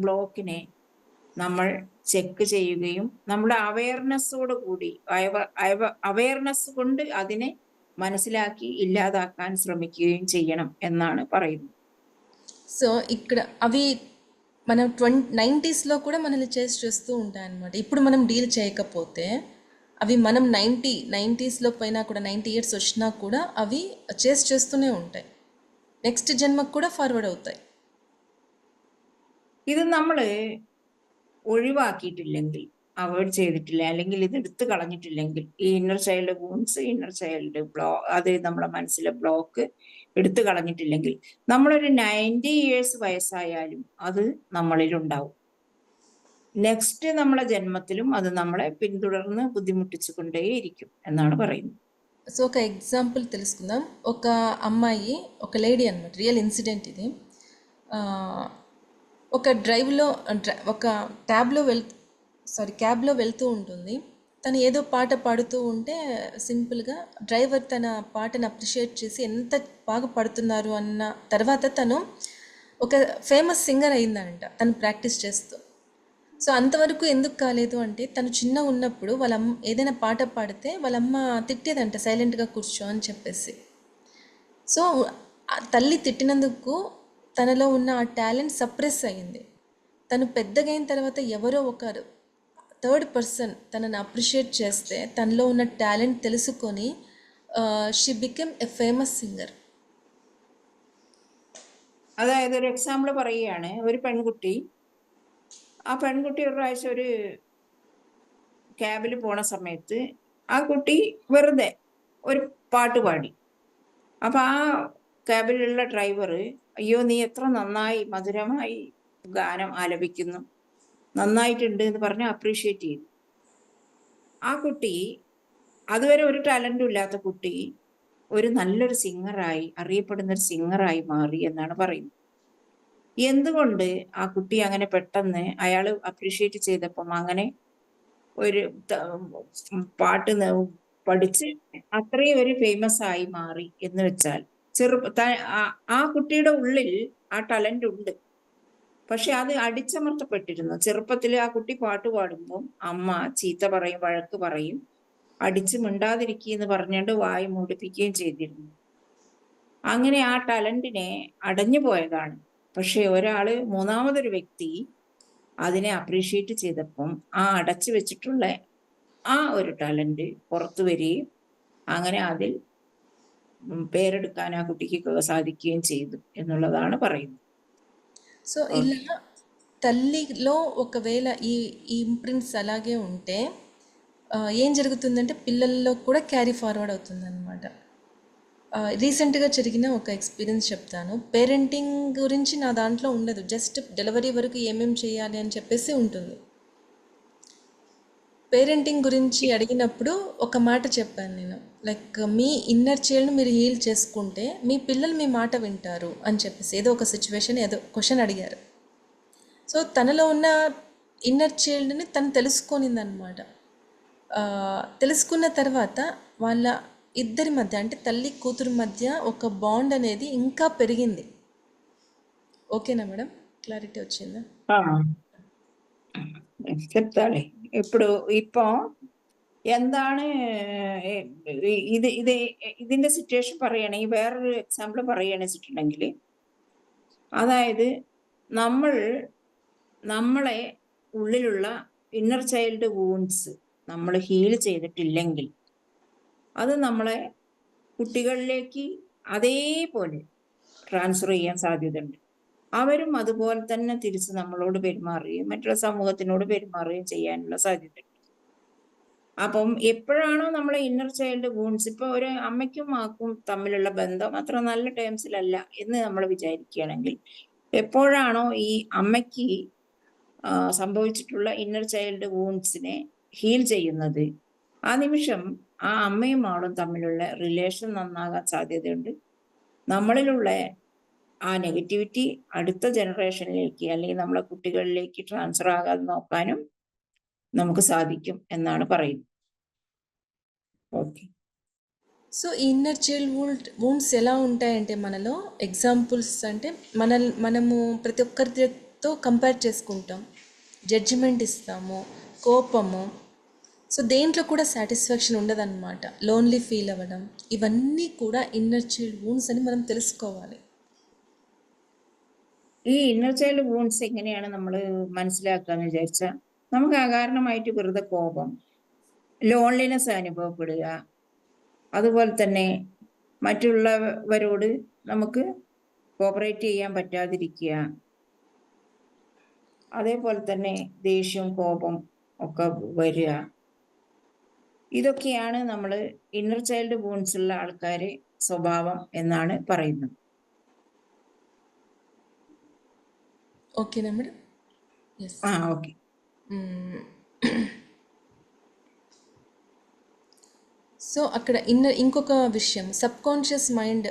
ബ്ലോക്കിനെ നമ്മൾ ചെക്ക് ചെയ്യുകയും നമ്മുടെ അവയർനെസ്സോട് കൂടി അവയർനെസ് കൊണ്ട് അതിനെ మనసిలాకి ఇల్లాదాക്കാൻ ശ്രമിക്കുകയും ചെയ്യണം എന്നാണ് പറയുന്നത്. సో ఇక్కడ అవి మనం 90s కూడా మనల్ని చేస్తూ ఉంటాయి అన్నమాట. ఇప్పుడు మనం డీల్ చేయకపోతే అవి మనం 90sలో పైన కూడా 90 years వచ్చినా కూడా అవి చేస్తూనే ఉంటాయి. నెక్స్ట్ జన్మకు కూడా ఫార్వర్డ్ అవుతాయి. ഇത് നമ്മൾ ഒഴിവാക്കിയിട്ടില്ലെങ്കിൽ, അവോയ്ഡ് ചെയ്തിട്ടില്ല, അല്ലെങ്കിൽ ഇത് എടുത്തു കളഞ്ഞിട്ടില്ലെങ്കിൽ ഈ inner child wounds, inner child അത് നമ്മളെ മനസ്സിലെ ബ്ലോക്ക് എടുത്തു കളഞ്ഞിട്ടില്ലെങ്കിൽ നമ്മളൊരു 90 years വയസ്സായാലും അത് നമ്മളിൽ ഉണ്ടാവും. നെക്സ്റ്റ് നമ്മളെ ജന്മത്തിലും അത് നമ്മളെ പിന്തുടർന്ന് బుద్ధిముట్టించుకుంటేയിരിക്കും എന്നാണ് പറയുന്നത്. సో ఒక ఎగ్జాంపుల్ తెలుసుకుందాం. ఒక అమ్మాయి, ఒక లేడీ అనమాట, రియల్ ఇన్సిడెంట్ ఇది. ఒక ఒక క్యాబ్లో వెళ్తూ ఉంటుంది. తను ఏదో పాట పాడుతూ ఉంటే సింపుల్గా డ్రైవర్ తన పాటను అప్రిషియేట్ చేసి ఎంత బాగా పాడుతున్నారు అన్న తర్వాత తను ఒక ఫేమస్ సింగర్ అయిందంట తను ప్రాక్టీస్ చేస్తూ. సో అంతవరకు ఎందుకు కాలేదు అంటే తను చిన్నగా ఉన్నప్పుడు ఏదైనా పాట పాడితే వాళ్ళమ్మ తిట్టేదంట, సైలెంట్గా కూర్చో అని చెప్పేసి. సో తల్లి తిట్టినందుకు తనలో ఉన్న ఆ టాలెంట్ సప్రెస్ అయ్యింది. తను పెద్దగా అయిన తర్వాత ఎవరో ఒకరు థర్డ్ పర్సన్ తనని అప్రిషియేట్ చేస్తే తనలో ఉన్న టాలెంట్ తెలుసుకొని she became a famous singer. അതായത് ഒരു എക്സാമ്പിൾ പറയുകയാണ്. ഒരു പെൺകുട്ടി ഒരു പ്രാവശ്യം ഒരു ക്യാബിൽ പോണ സമയത്ത് ആ കുട്ടി വെറുതെ ഒരു പാട്ട് പാടി. അപ്പൊ ആ ക്യാബിലുള്ള ഡ്രൈവർ, അയ്യോ നീ എത്ര നന്നായി മധുരമായി ഗാനം ആലപിക്കുന്നു, നന്നായിട്ടുണ്ട് എന്ന് പറഞ്ഞ് അപ്രീഷിയേറ്റ് ചെയ്തു. ആ കുട്ടി, അതുവരെ ഒരു ടാലന്റും ഇല്ലാത്ത കുട്ടി ഒരു നല്ലൊരു സിംഗറായി, അറിയപ്പെടുന്ന ഒരു സിംഗറായി മാറി എന്നാണ് പറയുന്നത്. എന്തുകൊണ്ട് ആ കുട്ടി അങ്ങനെ പെട്ടെന്ന് അയാൾ അപ്രീഷിയേറ്റ് ചെയ്തപ്പം അങ്ങനെ ഒരു പാട്ട് പഠിച്ച് അത്രയും ഒരു ഫേമസ് ആയി മാറി എന്ന് വെച്ചാൽ, ആ കുട്ടിയുടെ ഉള്ളിൽ ആ ടാലന്റ് ഉണ്ട്, പക്ഷെ അത് അടിച്ചമർത്തപ്പെട്ടിരുന്നു. ചെറുപ്പത്തിൽ ആ കുട്ടി പാട്ട് പാടുമ്പോൾ അമ്മ ചീത്ത പറയും, വഴക്ക് പറയും, അടിച്ച് മിണ്ടാതിരിക്കുകയെന്ന് പറഞ്ഞുകൊണ്ട് വായി മൂടിപ്പിക്കുകയും ചെയ്തിരുന്നു. അങ്ങനെ ആ ടാലന്റിനെ അടഞ്ഞു പോയതാണ്. പക്ഷെ മൂന്നാമതൊരു വ്യക്തി അതിനെ അപ്രീഷിയേറ്റ് ചെയ്തപ്പം ആ അടച്ചു വെച്ചിട്ടുള്ള ആ ഒരു ടാലന്റ് പുറത്തു വരികയും അങ്ങനെ അതിൽ പേരെടുക്കാൻ ആ കുട്ടിക്ക് സാധിക്കുകയും ചെയ്തു ఎన్నుള്ളതാണ് പറയുന്നത്. సో ఇలా తల్లిలో ఒకవేళ ఈ ఇంప్రింట్స్ అలాగే ఉంటే ఏం జరుగుతుందంటే పిల్లల్లో కూడా క్యారీ ఫార్వర్డ్ అవుతుందన్నమాట. రీసెంట్గా జరిగిన ఒక ఎక్స్పీరియన్స్ చెప్తాను. పేరెంటింగ్ గురించి నా దాంట్లో ఉండదు, జస్ట్ డెలివరీ వరకు ఏమేమి చేయాలి అని చెప్పేసి ఉంటుంది. పేరెంటింగ్ గురించి అడిగినప్పుడు ఒక మాట చెప్పాను నేను, లైక్ మీ ఇన్నర్ చైల్డ్ని మీరు హీల్ చేసుకుంటే మీ పిల్లలు మీ మాట వింటారు అని చెప్పేసి ఏదో ఒక సిచ్యువేషన్ ఏదో క్వశ్చన్ అడిగారు. సో తనలో ఉన్న ఇన్నర్ చైల్డ్ని తను తెలుసుకొనిందనమాట. తెలుసుకున్న తర్వాత వాళ్ళ ఇద్దరి మధ్య అంటే తల్లి కూతురు మధ్య ఒక బాండ్ అనేది ఇంకా పెరిగింది. ఓకేనా మేడం? క్లారిటీ వచ్చిందా? ആ ചെപ്താളെ ഇപ്പൊ എന്താണ് ഇതിന്റെ സിറ്റുവേഷൻ പറയുകയാണെങ്കിൽ വേറൊരു എക്സാമ്പിൾ പറയുകയാണെന്ന് വെച്ചിട്ടുണ്ടെങ്കിൽ, അതായത് നമ്മളെ ഉള്ളിലുള്ള ഇന്നർ ചൈൽഡ് വൂൺസ് നമ്മൾ ഹീൽ ചെയ്തിട്ടില്ലെങ്കിൽ അത് നമ്മളെ കുട്ടികളിലേക്ക് അതേപോലെ ട്രാൻസ്ഫർ ചെയ്യാൻ സാധ്യതയുണ്ട്. അവരും അതുപോലെ തന്നെ തിരിച്ച് നമ്മളോട് പെരുമാറുകയും മറ്റുള്ള സമൂഹത്തിനോട് പെരുമാറുകയും ചെയ്യാനുള്ള സാധ്യതയുണ്ട്. അപ്പം എപ്പോഴാണോ നമ്മളെ ഇന്നർ ചൈൽഡ് വൂൺസ്, ഇപ്പൊ ഒരു അമ്മയ്ക്കും മാക്കും തമ്മിലുള്ള ബന്ധം അത്ര നല്ല ടേംസിലല്ല എന്ന് നമ്മൾ വിചാരിക്കുകയാണെങ്കിൽ, എപ്പോഴാണോ ഈ അമ്മയ്ക്ക് സംഭവിച്ചിട്ടുള്ള ഇന്നർ ചൈൽഡ് വൂൺസിനെ ഹീൽ ചെയ്യുന്നത്, ആ നിമിഷം ആ അമ്മയും ആളും തമ്മിലുള്ള റിലേഷൻ നന്നാകാൻ സാധ്യതയുണ്ട്. നമ്മളിലുള്ള ആ നെഗറ്റിവിറ്റി അടുത്ത ജനറേഷനിലേക്ക് അല്ലെങ്കിൽ നമ്മളെ കുട്ടികളിലേക്ക് ട്രാൻസ്ഫർ ആകാതെ നോക്കാനും നമുക്ക് സാധിക്കും എന്നാണ് പറയുന്നത്. ఓకే. సో ఈ ఇన్నర్ చైల్డ్ వూండ్స్ ఎలా ఉంటాయంటే మనలో ఎగ్జాంపుల్స్ అంటే మనము ప్రతి ఒక్కరితో కంపేర్ చేసుకుంటాం, జడ్జిమెంట్ ఇస్తాము, కోపము. సో దేంట్లో కూడా సాటిస్ఫాక్షన్ ఉండదన్నమాట. లోన్లీ ఫీల్ అవ్వడం, ఇవన్నీ కూడా ఇన్నర్ చైల్డ్ వూండ్స్ అని మనం తెలుసుకోవాలి. ഈ ഇന്നർ ചൈൽഡ് വൂൺസ് എങ്ങനെയാണ് നമ്മൾ മനസ്സിലാക്കാന്ന് വിചാരിച്ചാൽ, നമുക്ക് അകാരണമായിട്ട് വെറുതെ കോപം, ലോൺലിനെസ് അനുഭവപ്പെടുക, അതുപോലെ തന്നെ മറ്റുള്ളവരോട് നമുക്ക് കോപ്പറേറ്റ് ചെയ്യാൻ പറ്റാതിരിക്കുക, അതേപോലെ തന്നെ ദേഷ്യം കോപം ഒക്കെ വരിക, ഇതൊക്കെയാണ് നമ്മൾ ഇന്നർ ചൈൽഡ് വൂൺസ് ഉള്ള ആൾക്കാര് സ്വഭാവം എന്നാണ് പറയുന്നത്. ఓకేనా మేడం? ఎస్. ఓకే. సో అక్కడ ఇంకొక విషయం, సబ్ కాన్షియస్ మైండ్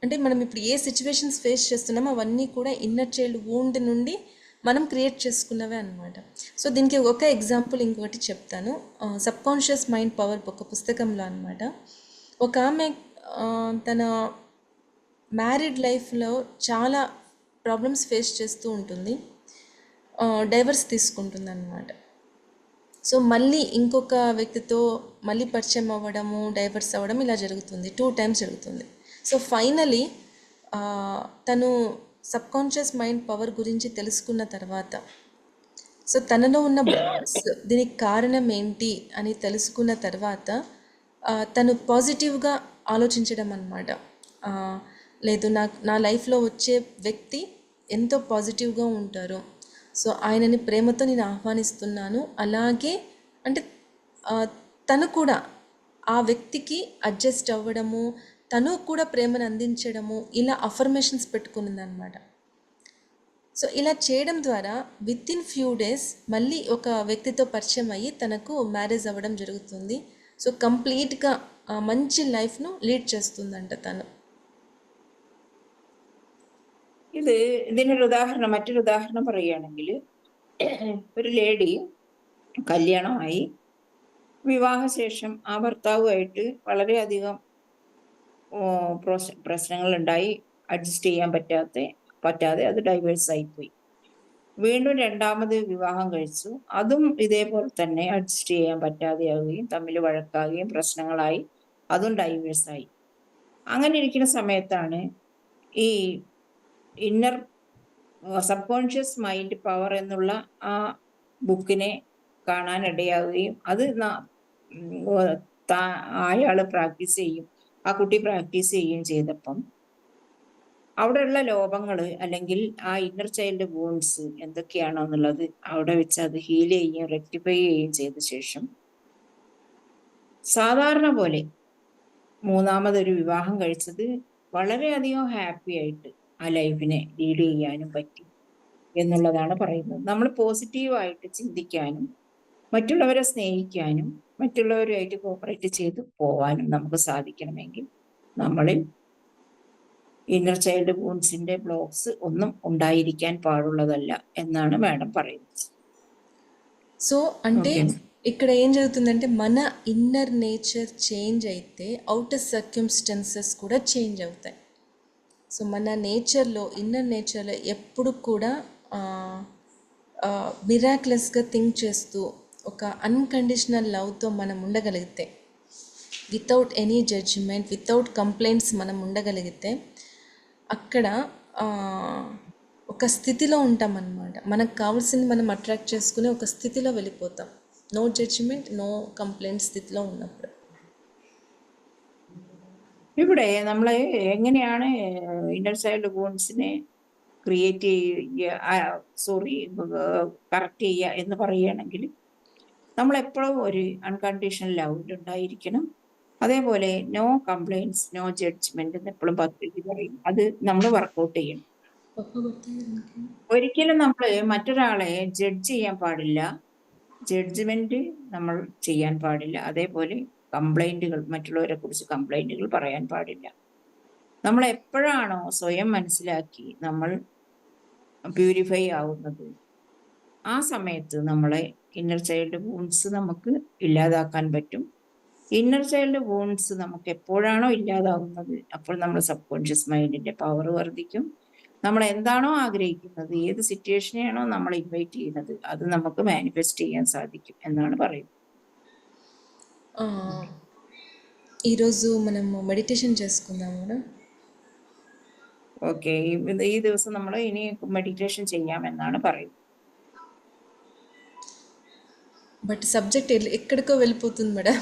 అంటే మనం ఇప్పుడు ఏ సిచ్యువేషన్స్ ఫేస్ చేస్తున్నామో అవన్నీ కూడా ఇన్నర్ చైల్డ్ వూండ్ నుండి మనం క్రియేట్ చేసుకున్నవే అనమాట. సో దీనికి ఒక ఎగ్జాంపుల్ ఇంకొకటి చెప్తాను. సబ్ కాన్షియస్ మైండ్ పవర్ ఒక పుస్తకంలో అనమాట. ఒక ఆమె తన మ్యారీడ్ లైఫ్లో చాలా ప్రాబ్లమ్స్ ఫేస్ చేస్తూ ఉంటుంది, డైవర్స్ తీసుకుంటుంది అనమాట. సో మళ్ళీ ఇంకొక వ్యక్తితో మళ్ళీ పరిచయం అవ్వడము, డైవర్స్ అవ్వడం ఇలా జరుగుతుంది, 2 times జరుగుతుంది. సో ఫైనలీ తను సబ్ కాన్షియస్ మైండ్ పవర్ గురించి తెలుసుకున్న తర్వాత, సో తనలో ఉన్న బాండ్స్ దీనికి కారణం ఏంటి అని తెలుసుకున్న తర్వాత తను పాజిటివ్గా ఆలోచించడం అన్నమాట. లేదు, నా లైఫ్లో వచ్చే వ్యక్తి ఎంతో పాజిటివ్గా ఉంటారు, సో ఆయనని ప్రేమతో నేను ఆహ్వానిస్తున్నాను. అలాగే అంటే తను కూడా ఆ వ్యక్తికి అడ్జస్ట్ అవ్వడము, తను కూడా ప్రేమను అందించడము, ఇలా అఫర్మేషన్స్ పెట్టుకునిందనమాట. సో ఇలా చేయడం ద్వారా విత్ ఇన్ ఫ్యూ డేస్ మళ్ళీ ఒక వ్యక్తితో పరిచయం అయ్యి తనకు మ్యారేజ్ అవ్వడం జరుగుతుంది. సో కంప్లీట్గా మంచి లైఫ్ను లీడ్ చేస్తుందంట తను. ഇതിനൊരു ഉദാഹരണം, മറ്റൊരു ഉദാഹരണം പറയുകയാണെങ്കിൽ, ഒരു ലേഡി കല്യാണമായി വിവാഹശേഷം ആ ഭർത്താവുമായിട്ട് വളരെയധികം പ്രശ്നങ്ങൾ ഉണ്ടായി, അഡ്ജസ്റ്റ് ചെയ്യാൻ പറ്റാതെ അത് ഡൈവേഴ്സ് ആയിപ്പോയി. വീണ്ടും രണ്ടാമത് വിവാഹം കഴിച്ചു, അതും ഇതേപോലെ തന്നെ അഡ്ജസ്റ്റ് ചെയ്യാൻ പറ്റാതെയാവുകയും തമ്മിൽ വഴക്കാവുകയും പ്രശ്നങ്ങളായി, അതും ഡൈവേഴ്സ് ആയി. അങ്ങനെ ഇരിക്കുന്ന സമയത്താണ് ഈ inner sub conscious mind power എന്നുള്ള ആ ബുക്കിനെ കാണാനിടയാവുകയും അത് അയാള് പ്രാക്ടീസ് ചെയ്യും, ആ കുട്ടി പ്രാക്ടീസ് ചെയ്യുകയും ചെയ്തപ്പം അവിടെയുള്ള ലോപങ്ങള് അല്ലെങ്കിൽ ആ ഇന്നർ ചൈൽഡ് വൂൺസ് എന്തൊക്കെയാണോ എന്നുള്ളത് അവിടെ വെച്ച് അത് ഹീൽ ചെയ്യുകയും റെക്ടിഫൈ ചെയ്യുകയും ചെയ്ത ശേഷം സാധാരണ പോലെ മൂന്നാമതൊരു വിവാഹം കഴിച്ചത് വളരെയധികം ഹാപ്പി ആയിട്ട് ആ ലൈഫിനെ ലീഡ് ചെയ്യാനും പറ്റി എന്നുള്ളതാണ് പറയുന്നത്. നമ്മൾ പോസിറ്റീവായിട്ട് ചിന്തിക്കാനും മറ്റുള്ളവരെ സ്നേഹിക്കാനും മറ്റുള്ളവരുമായിട്ട് കോപ്പറേറ്റ് ചെയ്ത് പോവാനും നമുക്ക് സാധിക്കണമെങ്കിൽ നമ്മളിൽ ഇന്നർ ചൈൽഡ് വൂൺസിന്റെ ബ്ലോക്സ് ഒന്നും ഉണ്ടായിരിക്കാൻ പാടുള്ളതല്ല എന്നാണ് മാഡം പറയുന്നത്. సో అంటే ఓకే. ఇక్కడ ఏం జరుగుతుందంటే మన ఇన్నర్ నేచర్ చేంజ్ అయితే అవుటర్ సర్క్యూమ్స్టెన్సెస్ కూడా చేంజ్ అవుతాయి. సో మన నేచర్లో ఇన్నర్ నేచర్లో ఎప్పుడు కూడా మిరాక్లెస్గా థింక్ చేస్తూ ఒక అన్కండిషనల్ లవ్తో మనం ఉండగలిగితే, without any judgement, without complaints మనం ఉండగలిగితే అక్కడ ఒక స్థితిలో ఉంటామన్నమాట. మనకు కావాల్సింది మనం అట్రాక్ట్ చేసుకుని ఒక స్థితిలో వెళ్ళిపోతాం. నో జడ్జిమెంట్, నో కంప్లైంట్ స్థితిలో ఉన్నప్పుడు. ഇവിടെ നമ്മൾ എങ്ങനെയാണ് ഇന്നർ ചൈൽഡ് വൂൺസിനെ ക്രിയേറ്റ് കറക്റ്റ് ചെയ്യുക എന്ന് പറയുകയാണെങ്കിൽ നമ്മൾ എപ്പോഴും ഒരു അൺകണ്ടീഷണൽ ലവ് ഉണ്ടായിരിക്കണം. അതേപോലെ നോ കംപ്ലൈൻറ്റ്സ്, നോ ജഡ്ജ്മെന്റ് എന്ന് എപ്പോഴും പറയും. അത് നമ്മൾ വർക്കൗട്ട് ചെയ്യണം. ഒരിക്കലും നമ്മൾ മറ്റൊരാളെ ജഡ്ജ് ചെയ്യാൻ പാടില്ല, ജഡ്ജ്മെന്റ് നമ്മൾ ചെയ്യാൻ പാടില്ല. അതേപോലെ കംപ്ലൈന്റുകൾ, മറ്റുള്ളവരെ കുറിച്ച് കംപ്ലൈന്റുകൾ പറയാൻ പാടില്ല. നമ്മൾ എപ്പോഴാണോ സ്വയം മനസ്സിലാക്കി നമ്മൾ പ്യൂരിഫൈ ആവുന്നത്, ആ സമയത്ത് നമ്മളെ ഇന്നർ ചൈൽഡ് വൂൺസ് നമുക്ക് ഇല്ലാതാക്കാൻ പറ്റും. ഇന്നർ ചൈൽഡ് വൂൺസ് നമുക്ക് എപ്പോഴാണോ ഇല്ലാതാവുന്നത് അപ്പോൾ നമ്മൾ സബ് കോൺഷ്യസ് മൈൻഡിന്റെ പവർ വർദ്ധിക്കും. നമ്മൾ എന്താണോ ആഗ്രഹിക്കുന്നത്, ഏത് സിറ്റുവേഷനെയാണോ നമ്മൾ ഇൻവൈറ്റ് ചെയ്യുന്നത്, അത് നമുക്ക് മാനിഫെസ്റ്റ് ചെയ്യാൻ സാധിക്കും എന്നാണ് പറയുന്നത്. ఈరోజు మనం మెడిటేషన్ చేసుకుందాం మేడం. ഓക്കെ, ഈ ദിവസം നമ്മൾ ഇനി മെഡിറ്റേഷൻ ചെയ്യാമെന്നാണ് പറയുന്നത്. బట్ సబ్జెక్ట్ ఎక్కడికో వెళ్ళిపోతుంది మేడం.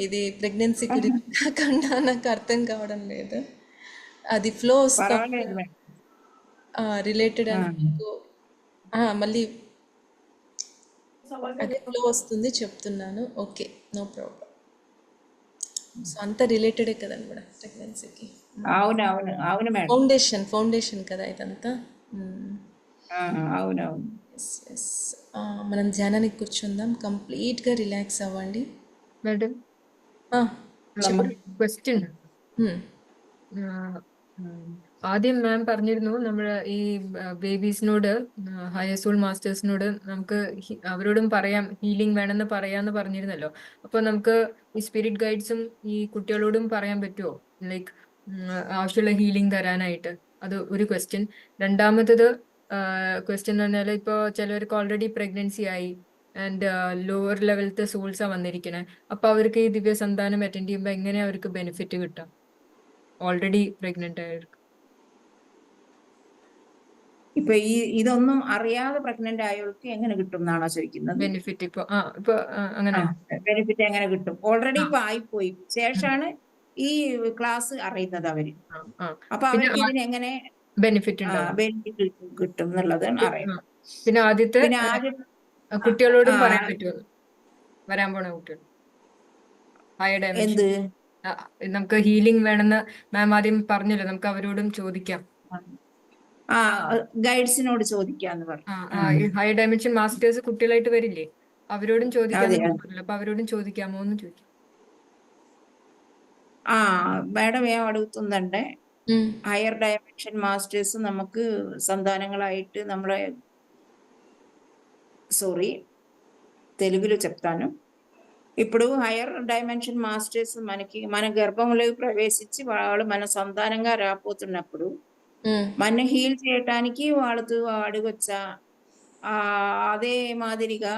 ఇది ప్రెగ్నెన్సీ గురించి కాకుండా నాకు అర్థం కావడం లేదు. అది ఫ్లో వస్తుంది పర్వాలేదు మేడం. రిలేటెడ్ అని నాకు మళ్ళీ అదే ఫ్లో వస్తుంది చెప్తున్నాను. Okay, no problem. సో అంతా రిలేటెడే కదండి మేడం ప్రెగ్నెన్సీకి. అవును మేడం. ఫౌండేషన్ కదా ఇదంతా. అవునవును. Yes yes. మనం ధ్యానానికి కూర్చుందాం. కంప్లీట్గా రిలాక్స్ అవ్వండి madam, చెప్పండి. question. ആദ്യം മാം പറഞ്ഞിരുന്നു നമ്മുടെ ഈ ബേബീസിനോട്, ഹയർ സോൾ മാസ്റ്റേഴ്സിനോട് നമുക്ക് അവരോടും പറയാം, ഹീലിംഗ് വേണമെന്ന് പറയാന്ന് പറഞ്ഞിരുന്നല്ലോ. അപ്പൊ നമുക്ക് ഈ സ്പിരിറ്റ് ഗൈഡ്സും ഈ കുട്ടികളോടും പറയാൻ പറ്റുമോ, ലൈക്ക് ആവശ്യമുള്ള ഹീലിംഗ് തരാനായിട്ട്? അത് ഒരു ക്വസ്റ്റ്യൻ. രണ്ടാമത്തത് ക്വസ്റ്റ്യൻ എന്ന് പറഞ്ഞാൽ, ഇപ്പോൾ ചിലവർക്ക് ഓൾറെഡി പ്രഗ്നൻസി ആയി ആൻഡ് ലോവർ ലെവലത്തെ സോൾസാ വന്നിരിക്കണേ. അപ്പൊ അവർക്ക് ഈ ദിവ്യ സന്താനം അറ്റൻഡ് ചെയ്യുമ്പോൾ എങ്ങനെ അവർക്ക് ബെനിഫിറ്റ് കിട്ടാം, ഓൾറെഡി പ്രഗ്നന്റ് ആയവർക്ക്? ഇപ്പൊ ഇതൊന്നും അറിയാതെ പ്രഗ്നന്റ് ആയവർക്ക് എങ്ങനെ കിട്ടും എന്നാണോ ചോദിക്കുന്നത്? ബെനിഫിറ്റ് ഇപ്പൊ അങ്ങനെ ബെനിഫിറ്റ് എങ്ങനെ കിട്ടും? ഓൾറെഡി ഇപ്പൊ ആയിപ്പോയി, ശേഷമാണ് ഈ ക്ലാസ് അറിയുന്നത് അവര്. അപ്പൊ അവർക്ക് ഇതിന് എങ്ങനെ ബെനിഫിറ്റ് ബെനിഫിറ്റ് കിട്ടും എന്നുള്ളതാണ് അറിയുന്നത്. പിന്നെ ആദ്യത്തെ കുട്ടികളോടും പറയാൻ പറ്റുമോ, വരാൻ പോണ കുട്ടികൾ ഹയർ ഡയമെൻഷൻ? നമുക്ക് ഹീലിംഗ് വേണമെന്ന് മാം ആദ്യം പറഞ്ഞല്ലോ, നമുക്ക് അവരോടും ചോദിക്കാം. ഗൈഡ്സിനോട് ചോദിക്കാന്ന് പറഞ്ഞു. ഹയർ ഡയമെൻഷൻ മാസ്റ്റേഴ്സ് കുട്ടികളായിട്ട് വരില്ലേ, അവരോടും ചോദിക്കാന്ന് പറഞ്ഞല്ലോ. അപ്പൊ അവരോടും ചോദിക്കാമോ എന്ന് ചോദിക്കാം. మేడం ఏం అడుగుతుందంటే, హైయర్ డైమెన్షన్ మాస్టర్స్ നമുക്ക് సంతానങ്ങളായിട്ട് നമ്മളെ తెలుగులో చెప్తాను. ఇప్పుడు హైయర్ డైమెన్షన్ మాస్టర్స్ మన గర్భంలోకి ప్రవేశించి వాళ్ళు మన సంతానంగా రాపోతున్నప్పుడు మన హీల్ చేయటానికి వాళ్ళతో అడగొచ్చా? అదే మాదిరిగా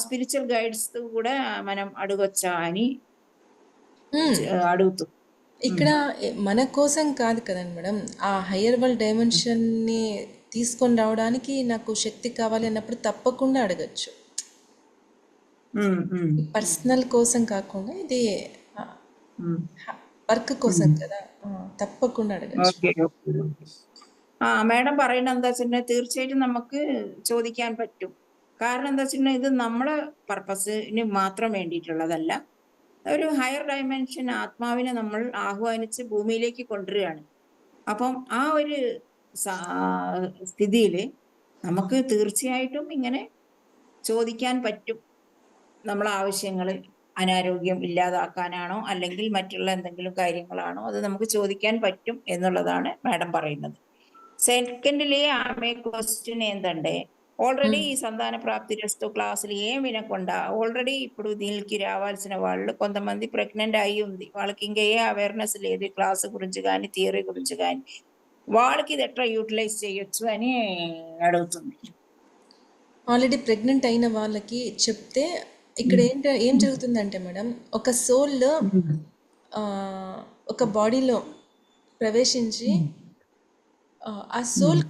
స్పిరిచువల్ గైడ్స్ తో కూడా మనం అడగొచ్చా అని అడుగుతూ. ఇక్కడ మన కోసం కాదు కదండి మేడం, ఆ హయ్యర్ వరల్డ్ డైమెన్షన్ని తీసుకొని రావడానికి నాకు శక్తి కావాలి అన్నప్పుడు తప్పకుండా అడగచ్చు. పర్సనల్ కోసం కాకుండా ఇది వర్క్ కోసం కదా, తప్పకుండా అడగచ్చు. മേഡം പറയുന്നത് എന്താ വെച്ചിട്ടുണ്ടെങ്കിൽ തീർച്ചയായിട്ടും നമുക്ക് ചോദിക്കാൻ പറ്റും. കാരണം എന്താ വെച്ചിട്ടുണ്ടെങ്കിൽ ഇത് നമ്മളെ പർപ്പസിന് മാത്രം വേണ്ടിയിട്ടുള്ളതല്ല. ഒരു ഹയർ ഡയമെൻഷൻ ആത്മാവിനെ നമ്മൾ ആഹ്വാനിച്ച് ഭൂമിയിലേക്ക് കൊണ്ടുവരികയാണ്. അപ്പം ആ ഒരു സ്ഥിതിയിൽ നമുക്ക് തീർച്ചയായിട്ടും ഇങ്ങനെ ചോദിക്കാൻ പറ്റും. നമ്മളെ ആവശ്യങ്ങൾ അനാരോഗ്യം ഇല്ലാതാക്കാനാണോ അല്ലെങ്കിൽ മറ്റുള്ള എന്തെങ്കിലും കാര്യങ്ങളാണോ അത് നമുക്ക് ചോദിക്കാൻ పറ്റുం ఎన్నుള്ളതാണ് మేడం പറയുന്നത്. సెకండ్లీ ఆమె క్వశ్చన్ ఏంటంటే ఆల్రెడీ ఈ సంతాన ప్రాప్తి రస్తు క్లాసులు ఏం వినకుండా ఆల్రెడీ ఇప్పుడు దీనికి రావాల్సిన వాళ్ళు కొంతమంది ప్రెగ్నెంట్ అయి ఉంది, వాళ్ళకి ఇంకా ఏ అవేర్నెస్ లేదు ఈ క్లాస్ గురించి కానీ థియరీ గురించి కానీ, వాళ్ళకి ఇది ఎట్లా యూటిలైజ్ చేయొచ్చు అని అడుగుతుంది. ఆల్రెడీ ప్రెగ్నెంట్ అయిన వాళ్ళకి చెప్తే ఇక్కడ ఏం జరుగుతుందంటే మేడం, ఒక సోల్ ఒక బాడీలో ప్రవేశించి ఆ సోల్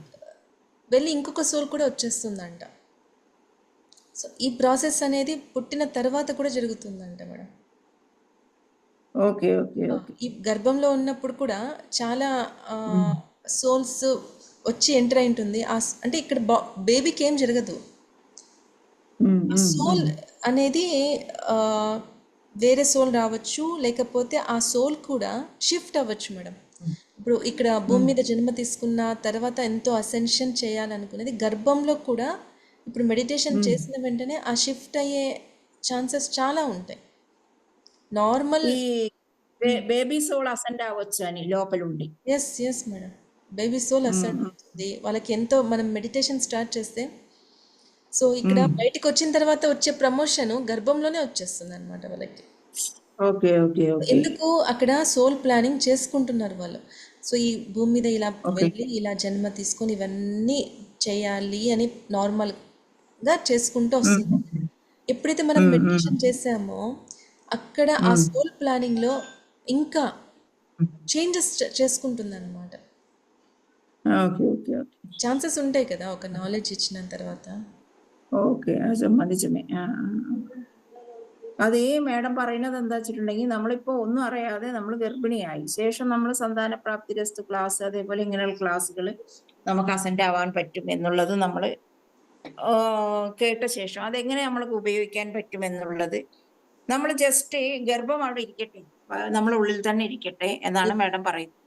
వెళ్ళి ఇంకొక సోల్ కూడా వచ్చేస్తుందంట. సో ఈ ప్రాసెస్ అనేది పుట్టిన తర్వాత కూడా జరుగుతుందంట మేడం. Okay okay okay. ఈ గర్భంలో ఉన్నప్పుడు కూడా చాలా సోల్స్ వచ్చి ఎంటర్ అయి ఉంటుంది. అంటే ఇక్కడ బేబీకి ఏం జరగదు. సోల్ అనేది వేరే సోల్ రావచ్చు, లేకపోతే ఆ సోల్ కూడా షిఫ్ట్ అవ్వచ్చు మేడం. ఇప్పుడు ఇక్కడ భూమి మీద జన్మ తీసుకున్న తర్వాత ఎంతో అసెన్షన్ చేయాలనుకునేది గర్భంలో కూడా ఇప్పుడు మెడిటేషన్ చేసిన వెంటనే ఆ షిఫ్ట్ అయ్యే ఛాన్సెస్ చాలా ఉంటాయి. నార్మల్ ఈ బేబీ సోల్ అసెండ్ అవ్వచ్చు అని లోపల ఉండి. Yes madam, baby soul ascend అవుతుంది వాళ్ళకి. ఎంతో మనం మెడిటేషన్ స్టార్ట్ చేస్తే సో ఇక్కడ బయటకు వచ్చిన తర్వాత వచ్చే ప్రమోషన్ గర్భంలోనే వచ్చేస్తుంది అనమాట వాళ్ళకి. Okay okay okay. ఎందుకు అక్కడ సోల్ ప్లానింగ్ చేసుకుంటున్నారు వాళ్ళు. సో ఈ భూమి మీద ఇలా వెళ్ళి ఇలా జన్మ తీసుకొని ఇవన్నీ చేయాలి అని నార్మల్గా చేసుకుంటూ వస్తుంది. ఎప్పుడైతే మనం మెడిటేషన్ చేసామో అక్కడ ఆ సోల్ ప్లానింగ్లో ఇంకా చేంజెస్ చేసుకుంటుంది అనమాట. Okay okay okay. ఛాన్సెస్ ఉంటాయి కదా ఒక నాలెడ్జ్ ఇచ్చిన తర్వాత. ഓക്കെ, നിജമേ. അത് മേഡം പറയുന്നത് എന്താ വെച്ചിട്ടുണ്ടെങ്കിൽ നമ്മളിപ്പോ ഒന്നും അറിയാതെ നമ്മൾ ഗർഭിണിയായി ശേഷം നമ്മൾ സന്താന പ്രാപ്തി രസ്തു ക്ലാസ് അതേപോലെ ഇങ്ങനെയുള്ള ക്ലാസ്സുകൾ നമുക്ക് അസെൻഡ് ആവാൻ പറ്റും എന്നുള്ളത് നമ്മൾ കേട്ട ശേഷം അതെങ്ങനെ നമ്മൾക്ക് ഉപയോഗിക്കാൻ പറ്റും എന്നുള്ളത് നമ്മൾ ജസ്റ്റ് ഗർഭം അവിടെ ഇരിക്കട്ടെ, നമ്മളെ ഉള്ളിൽ തന്നെ ഇരിക്കട്ടെ എന്നാണ് മേഡം പറയുന്നത്.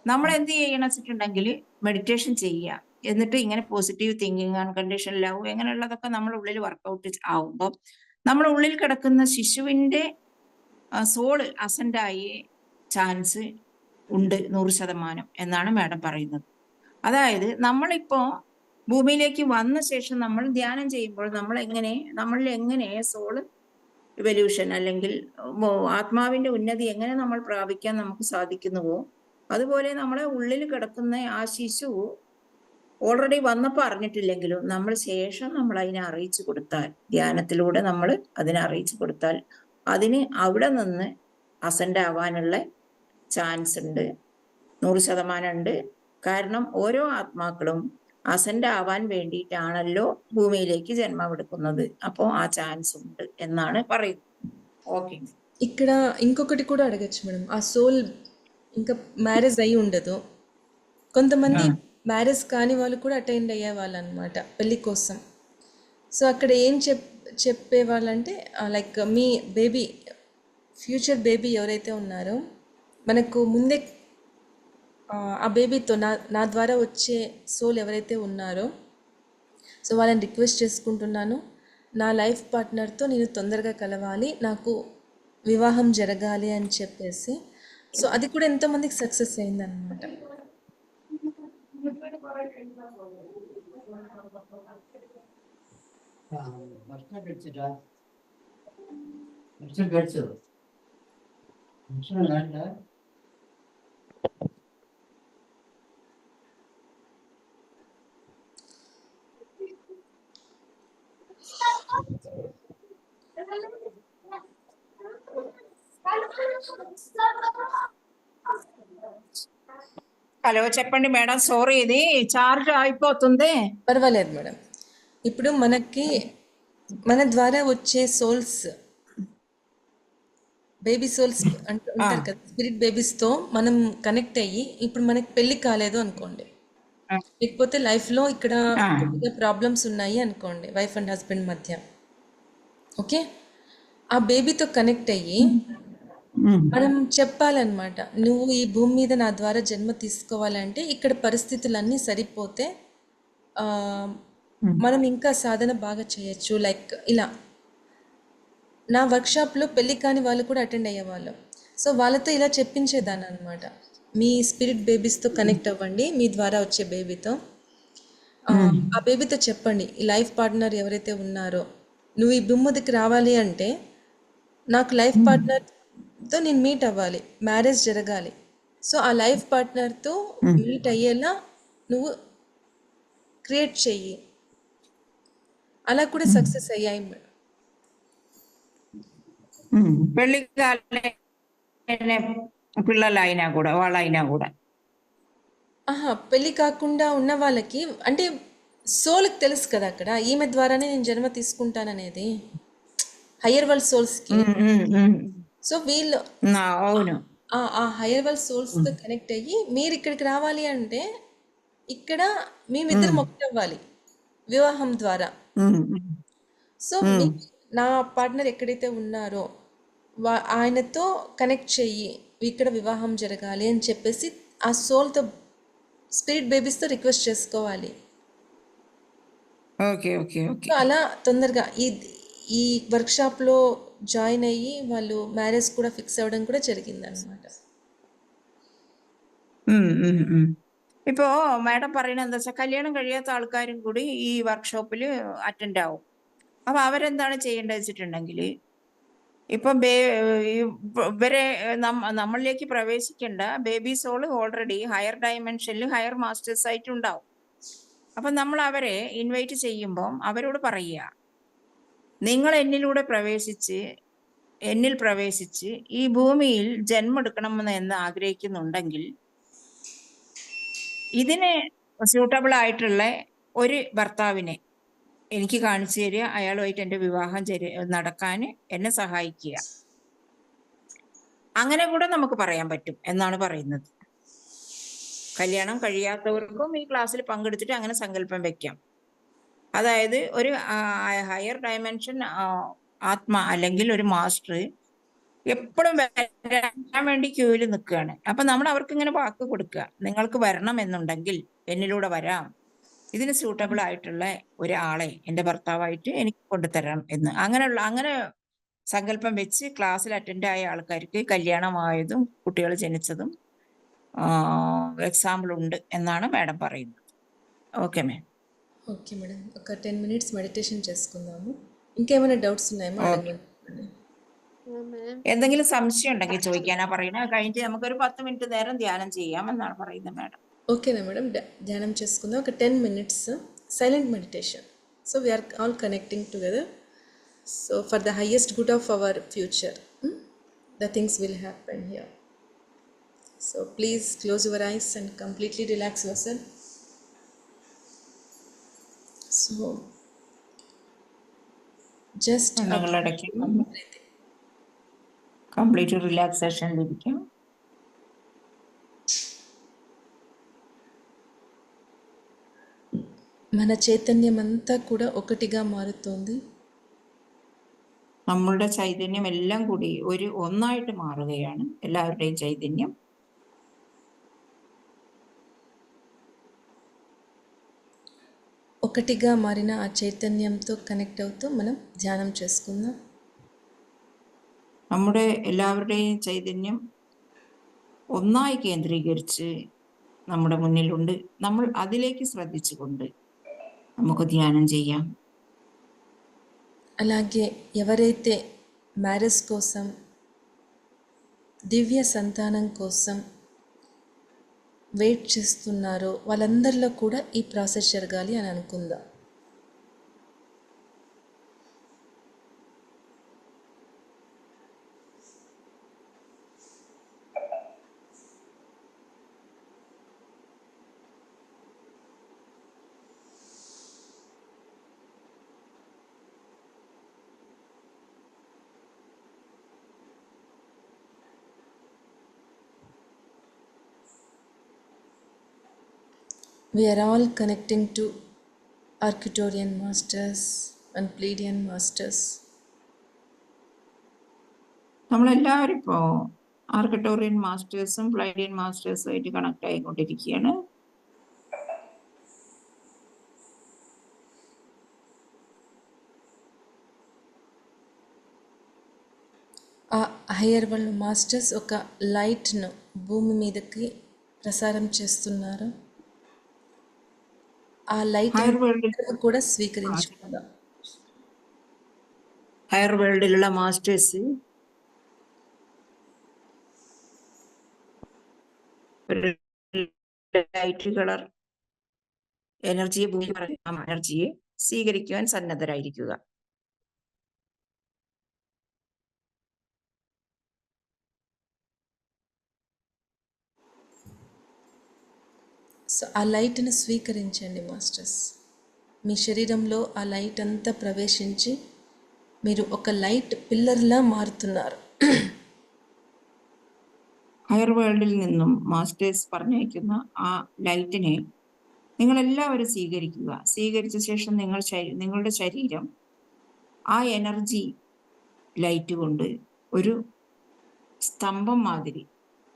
നമ്മൾ എന്ത് ചെയ്യണം വെച്ചിട്ടുണ്ടെങ്കിൽ മെഡിറ്റേഷൻ ചെയ്യുക, എന്നിട്ട് ഇങ്ങനെ പോസിറ്റീവ് തിങ്കിങ് അൺകണ്ടീഷണൽ ലവ് എങ്ങനെയുള്ളതൊക്കെ നമ്മുടെ ഉള്ളിൽ വർക്കൗട്ട് ആവുമ്പോൾ നമ്മുടെ ഉള്ളിൽ കിടക്കുന്ന ശിശുവിന്റെ സോള് അസെൻഡായി ചാൻസ് ഉണ്ട് 100% എന്നാണ് മാഡം പറയുന്നത്. അതായത് നമ്മളിപ്പോ ഭൂമിയിലേക്ക് വന്ന ശേഷം നമ്മൾ ധ്യാനം ചെയ്യുമ്പോൾ നമ്മളിൽ എങ്ങനെ സോള് ഇവല്യൂഷൻ അല്ലെങ്കിൽ ആത്മാവിന്റെ ഉന്നതി എങ്ങനെ നമ്മൾ പ്രാപിക്കാൻ നമുക്ക് സാധിക്കുന്നുവോ അതുപോലെ നമ്മളെ ഉള്ളിൽ കിടക്കുന്ന ആ ശിശു ഓൾറെഡി വന്നപ്പോൾ അറിഞ്ഞിട്ടില്ലെങ്കിലും നമ്മൾ ശേഷം നമ്മൾ അതിനെ അറിയിച്ചു കൊടുത്താൽ, ധ്യാനത്തിലൂടെ നമ്മൾ അതിനെ അറിയിച്ചു കൊടുത്താൽ അതിന് അവിടെ നിന്ന് അസെൻഡ് ആവാനുള്ള ചാൻസ് ഉണ്ട്, 100% ഉണ്ട്. കാരണം ഓരോ ആത്മാക്കളും അസെൻഡ് ആവാൻ വേണ്ടിയിട്ടാണല്ലോ ഭൂമിയിലേക്ക് ജന്മമെടുക്കുന്നത്. അപ്പോൾ ആ ചാൻസ് ഉണ്ട് എന്നാണ് പറയുന്നത്. ఓకే. ఇక్కడ ఇంకొకటి కూడా అడగచ్చు మేడం, ఆ సోల్ ఇంకా మ్యారేజ్ అయి ఉండదు, కొంతమంది మ్యారేజ్ కాని వాళ్ళు కూడా అటెండ్ అయ్యే వాళ్ళు అనమాట పెళ్ళి కోసం. సో అక్కడ ఏం చెప్పేవాళ్ళంటే లైక్ మీ బేబీ, ఫ్యూచర్ బేబీ ఎవరైతే ఉన్నారో మనకు ముందే ఆ బేబీతో నా ద్వారా వచ్చే సోల్ ఎవరైతే ఉన్నారో సో వాళ్ళని రిక్వెస్ట్ చేసుకుంటున్నాను, నా లైఫ్ పార్ట్నర్తో నేను తొందరగా కలవాలి, నాకు వివాహం జరగాలి అని చెప్పేసి. సో అది కూడా ఎంతోమందికి సక్సెస్ అయిందనమాట. హలో చెప్పండి మేడం, సారీ ఇది చార్జ్ అయిపోతుంది. పర్వాలేదు మేడం. ఇప్పుడు మనకి మన ద్వారా వచ్చే సోల్స్, బేబీ సోల్స్ అంటారు కదా, స్పిరిట్ బేబీస్తో మనం కనెక్ట్ అయ్యి ఇప్పుడు మనకి పెళ్ళి కాలేదు అనుకోండి, లేకపోతే లైఫ్లో ఇక్కడ ప్రాబ్లమ్స్ ఉన్నాయి అనుకోండి వైఫ్ అండ్ హస్బెండ్ మధ్య, ఓకే, ఆ బేబీతో కనెక్ట్ అయ్యి మనం చెప్పాలన్నమాట, నువ్వు ఈ భూమి మీద నా ద్వారా జన్మ తీసుకోవాలంటే ఇక్కడ పరిస్థితులన్నీ సరిపోతే మనం ఇంకా సాధన బాగా చేయొచ్చు, లైక్ ఇలా నా వర్క్షాప్లో పెళ్ళి కాని వాళ్ళు కూడా అటెండ్ అయ్యేవాళ్ళు. సో వాళ్ళతో ఇలా చెప్పించేదాన్ని అనమాట. మీ స్పిరిట్ బేబీస్తో కనెక్ట్ అవ్వండి, మీ ద్వారా వచ్చే బేబీతో. ఆ బేబీతో చెప్పండి, ఈ లైఫ్ పార్ట్నర్ ఎవరైతే ఉన్నారో, నువ్వు ఈ భూమిదికి రావాలి అంటే నాకు లైఫ్ పార్ట్నర్తో నేను మీట్ అవ్వాలి, మ్యారేజ్ జరగాలి. సో ఆ లైఫ్ పార్ట్నర్తో మీట్ అయ్యేలా నువ్వు క్రియేట్ చెయ్యి. అలా కూడా సక్సెస్ అయ్యాయి మేడం. పెళ్లి కాలే పిల్లలైనా కూడా వాళ్ళైనా కూడా పెళ్ళి కాకుండా ఉన్న వాళ్ళకి అంటే సోల్కి తెలుసు కదా అక్కడ ఈమె ద్వారానే నేను జన్మ తీసుకుంటాననేది, హయ్యర్ వరల్డ్ సోల్స్కి. సో వీళ్ళు అవును. ఆ హయ్యర్ వరల్డ్ సోల్స్తో కనెక్ట్ అయ్యి మీరు ఇక్కడికి రావాలి అంటే ఇక్కడ మేమిద్దరం ఒకటి అవ్వాలి వివాహం ద్వారా. సో నా పార్ట్నర్ ఎక్కడైతే ఉన్నారో ఆయనతో కనెక్ట్ చెయ్యి, ఇక్కడ వివాహం జరగాలి అని చెప్పేసి ఆ సోల్తో స్పిరిట్ బేబీస్తో రిక్వెస్ట్ చేసుకోవాలి. Okay okay okay. సో అలా తొందరగా ఈ వర్క్షాప్లో జాయిన్ అయ్యి వాళ్ళు మ్యారేజ్ కూడా ఫిక్స్ అవ్వడం కూడా జరిగింది అనమాట. ഇപ്പോ മാഡം പറയുന്നത് എന്താ വെച്ചാൽ കല്യാണം കഴിയാത്ത ആൾക്കാരും കൂടി ഈ വർക്ക്ഷോപ്പിൽ അറ്റൻഡ് ആവും. അപ്പൊ അവരെന്താണ് ചെയ്യേണ്ടത് വെച്ചിട്ടുണ്ടെങ്കിൽ ഇപ്പം ഇവരെ നമ്മളിലേക്ക് പ്രവേശിക്കേണ്ട ബേബി സോള് ഓൾറെഡി ഹയർ ഡയമെൻഷനിൽ ഹയർ മാസ്റ്റേഴ്സ് ആയിട്ടുണ്ടാവും. അപ്പൊ നമ്മൾ അവരെ ഇൻവൈറ്റ് ചെയ്യുമ്പം അവരോട് പറയുക, നിങ്ങൾ എന്നിൽ പ്രവേശിച്ച് ഈ ഭൂമിയിൽ ജന്മെടുക്കണമെന്ന് ആഗ്രഹിക്കുന്നുണ്ടെങ്കിൽ ഇതിന് സ്യൂട്ടബിൾ ആയിട്ടുള്ള ഒരു ഭർത്താവിനെ എനിക്ക് കാണിച്ചു തരിക, അയാളുമായിട്ട് എൻ്റെ വിവാഹം നടക്കാൻ എന്നെ സഹായിക്കുക. അങ്ങനെ കൂടെ നമുക്ക് പറയാൻ പറ്റും എന്നാണ് പറയുന്നത്. കല്യാണം കഴിയാത്തവർക്കും ഈ ക്ലാസ്സിൽ പങ്കെടുത്തിട്ട് അങ്ങനെ സങ്കല്പം വെക്കാം. അതായത് ഒരു ഹയർ ഡയമെൻഷൻ ആത്മ അല്ലെങ്കിൽ ഒരു മാസ്റ്റർ എപ്പോഴും വരാൻ വേണ്ടി ക്യൂവിൽ നിൽക്കുകയാണ്. അപ്പൊ നമ്മൾ അവർക്ക് ഇങ്ങനെ വാക്ക് കൊടുക്കുക, നിങ്ങൾക്ക് വരണം എന്നുണ്ടെങ്കിൽ എന്നിലൂടെ വരാം, ഇതിന് സ്യൂട്ടബിൾ ആയിട്ടുള്ള ഒരാളെ എൻ്റെ ഭർത്താവായിട്ട് എനിക്ക് കൊണ്ടുതരണം എന്ന്. അങ്ങനെ സങ്കല്പം വെച്ച് ക്ലാസ്സിൽ അറ്റൻഡ് ആയ ആൾക്കാർക്ക് കല്യാണമായതും കുട്ടികൾ ജനിച്ചതും എക്സാമ്പിൾ ഉണ്ട് എന്നാണ് മാഡം പറയുന്നത്. Okay ma'am. ఓకే మేడం, ఒక 10 minutes మెడిటేషన్ చేసుకుందాము. ఇంకేమైనా డౌట్స్ ఉన్నాయేమో అడగండి. എന്തെങ്കിലും സംശയം ഉണ്ടെങ്കിൽ ചോദിക്കാനാ പറയുന്നത്. കഴിഞ്ഞിട്ട് നമുക്കൊരു 10 മിനിറ്റ് നേരം ധ്യാനം ചെയ്യാം എന്നാണ് പറയുന്നത് മാഡം. ఓకేనా మేడం, ధ్యానం చేసుకుందాం ఒక 10 minutes silent meditation. So we are all connecting together. So for the highest good of our future, the things will happen here. So please close your eyes and completely relax yourself. So just നിങ്ങളിടയ്ക്ക് complete റിലാക്സേഷനിലിരിക്കും. మన చైతన్యం అంతా కూడా ఒకటిగా మారుతోంది. നമ്മളുടെ ചൈതന്യം എല്ലാം കൂടി ഒന്നായിട്ട് മാറുകയാണ്, എല്ലാവരുടെയും ചൈതന്യം. ఒకటిగా మారిన ఆ చైతన్యంతో కనెక్ట్ అవుతూ మనం ధ్యానం చేసుకుందాం. നമ്മുടെ എല്ലാവരുടെയും ചൈതന്യം ഒന്നായി കേന്ദ്രീകരിച്ച് നമ്മുടെ മുന്നിലുണ്ട്. നമ്മൾ അതിലേക്ക് ശ്രദ്ധിച്ചുകൊണ്ട് നമുക്ക് ധ്യാനം ചെയ്യാം. అలాగే ఎవరైతే మ్యారేజ్ కోసం, దివ్య సంతానం కోసం వెయిట్ చేస్తున్నారో వాళ్ళందరిలో కూడా ఈ ప్రాసెస్ జరగాలి అని అనుకుందాం. We are all connecting to Arcturian masters and Pleiadian masters. നമ്മളെല്ലാവരും ഇപ്പോൾ ആർക്കിട്ടോറിയൻ മാസ്റ്റേഴ്സും പ്ലൈഡിയൻ മാസ്റ്റേഴ്സും ആയിട്ട് കണക്ട് ആയിക്കൊണ്ടിരിക്കുകയാണ്. హయ్యర్ వరల్డ్ మాస్టర్స్ ఒక లైట్ను భూమి మీదకి ప్రసారం చేస్తున్నారు. ఆ లైట్ ഹയർ വേൾഡിൽ కూడా స్వీకరించుకుందాం. ഹയർ വേൾഡിലുള്ള മാസ്റ്റേഴ്സ് ഒരു ലൈറ്റ് കളർ എനർജിയെ ഭൂമിയിൽ പറയുന്ന എനർജിയെ സ്വീകരിക്കുവാൻ സന്നദ്ധരായിരിക്കുക. సో ఆ లైట్ని స్వీకరించండి మాస్టర్స్. మీ శరీరంలో ఆ లైట్ అంతా ప్రవేశించి మీరు ఒక లైట్ పిల్లర్లా మారుతున్నారు. ഹയർ വേൾഡിൽ നിന്നും മാസ്റ്റേഴ്സ് പറഞ്ഞയക്കുന്ന ആ ലൈറ്റിനെ നിങ്ങൾ എല്ലാവരും സ്വീകരിക്കുക. സ്വീകരിച്ച ശേഷം നിങ്ങളുടെ ശരീരം ആ എനർജി ലൈറ്റ് കൊണ്ട് ഒരു സ്തംഭം മാതിരി,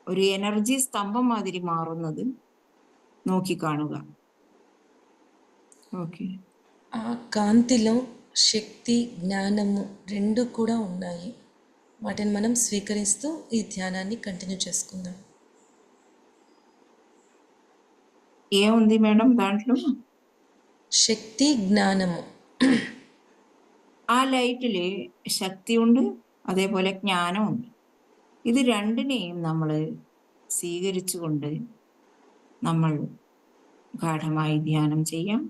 ഒരു എനർജി സ്തംഭം മാതിരി മാറുന്നത് നോക്കിക്കാണുക. ఓకే. ఆ కాంతిలో శక్తి జ్ఞానము రెండు కూడా ఉన్నాయి. వాటిని మనం స్వీకరిస్తూ ఈ ధ్యానాన్ని కంటిన్యూ చేసుకుందాం. ఏముంది మేడం దాంట్లో? శక్తి జ్ఞానము. ആ ലൈറ്റില് ശക്തിയുണ്ട്, അതേപോലെ ജ്ഞാനമുണ്ട്. ഇത് രണ്ടിനെയും നമ്മൾ സ്വീകരിച്ചുകൊണ്ട് നമ്മൾ ഗാഠമായി ധ്യാനം ചെയ്യാം.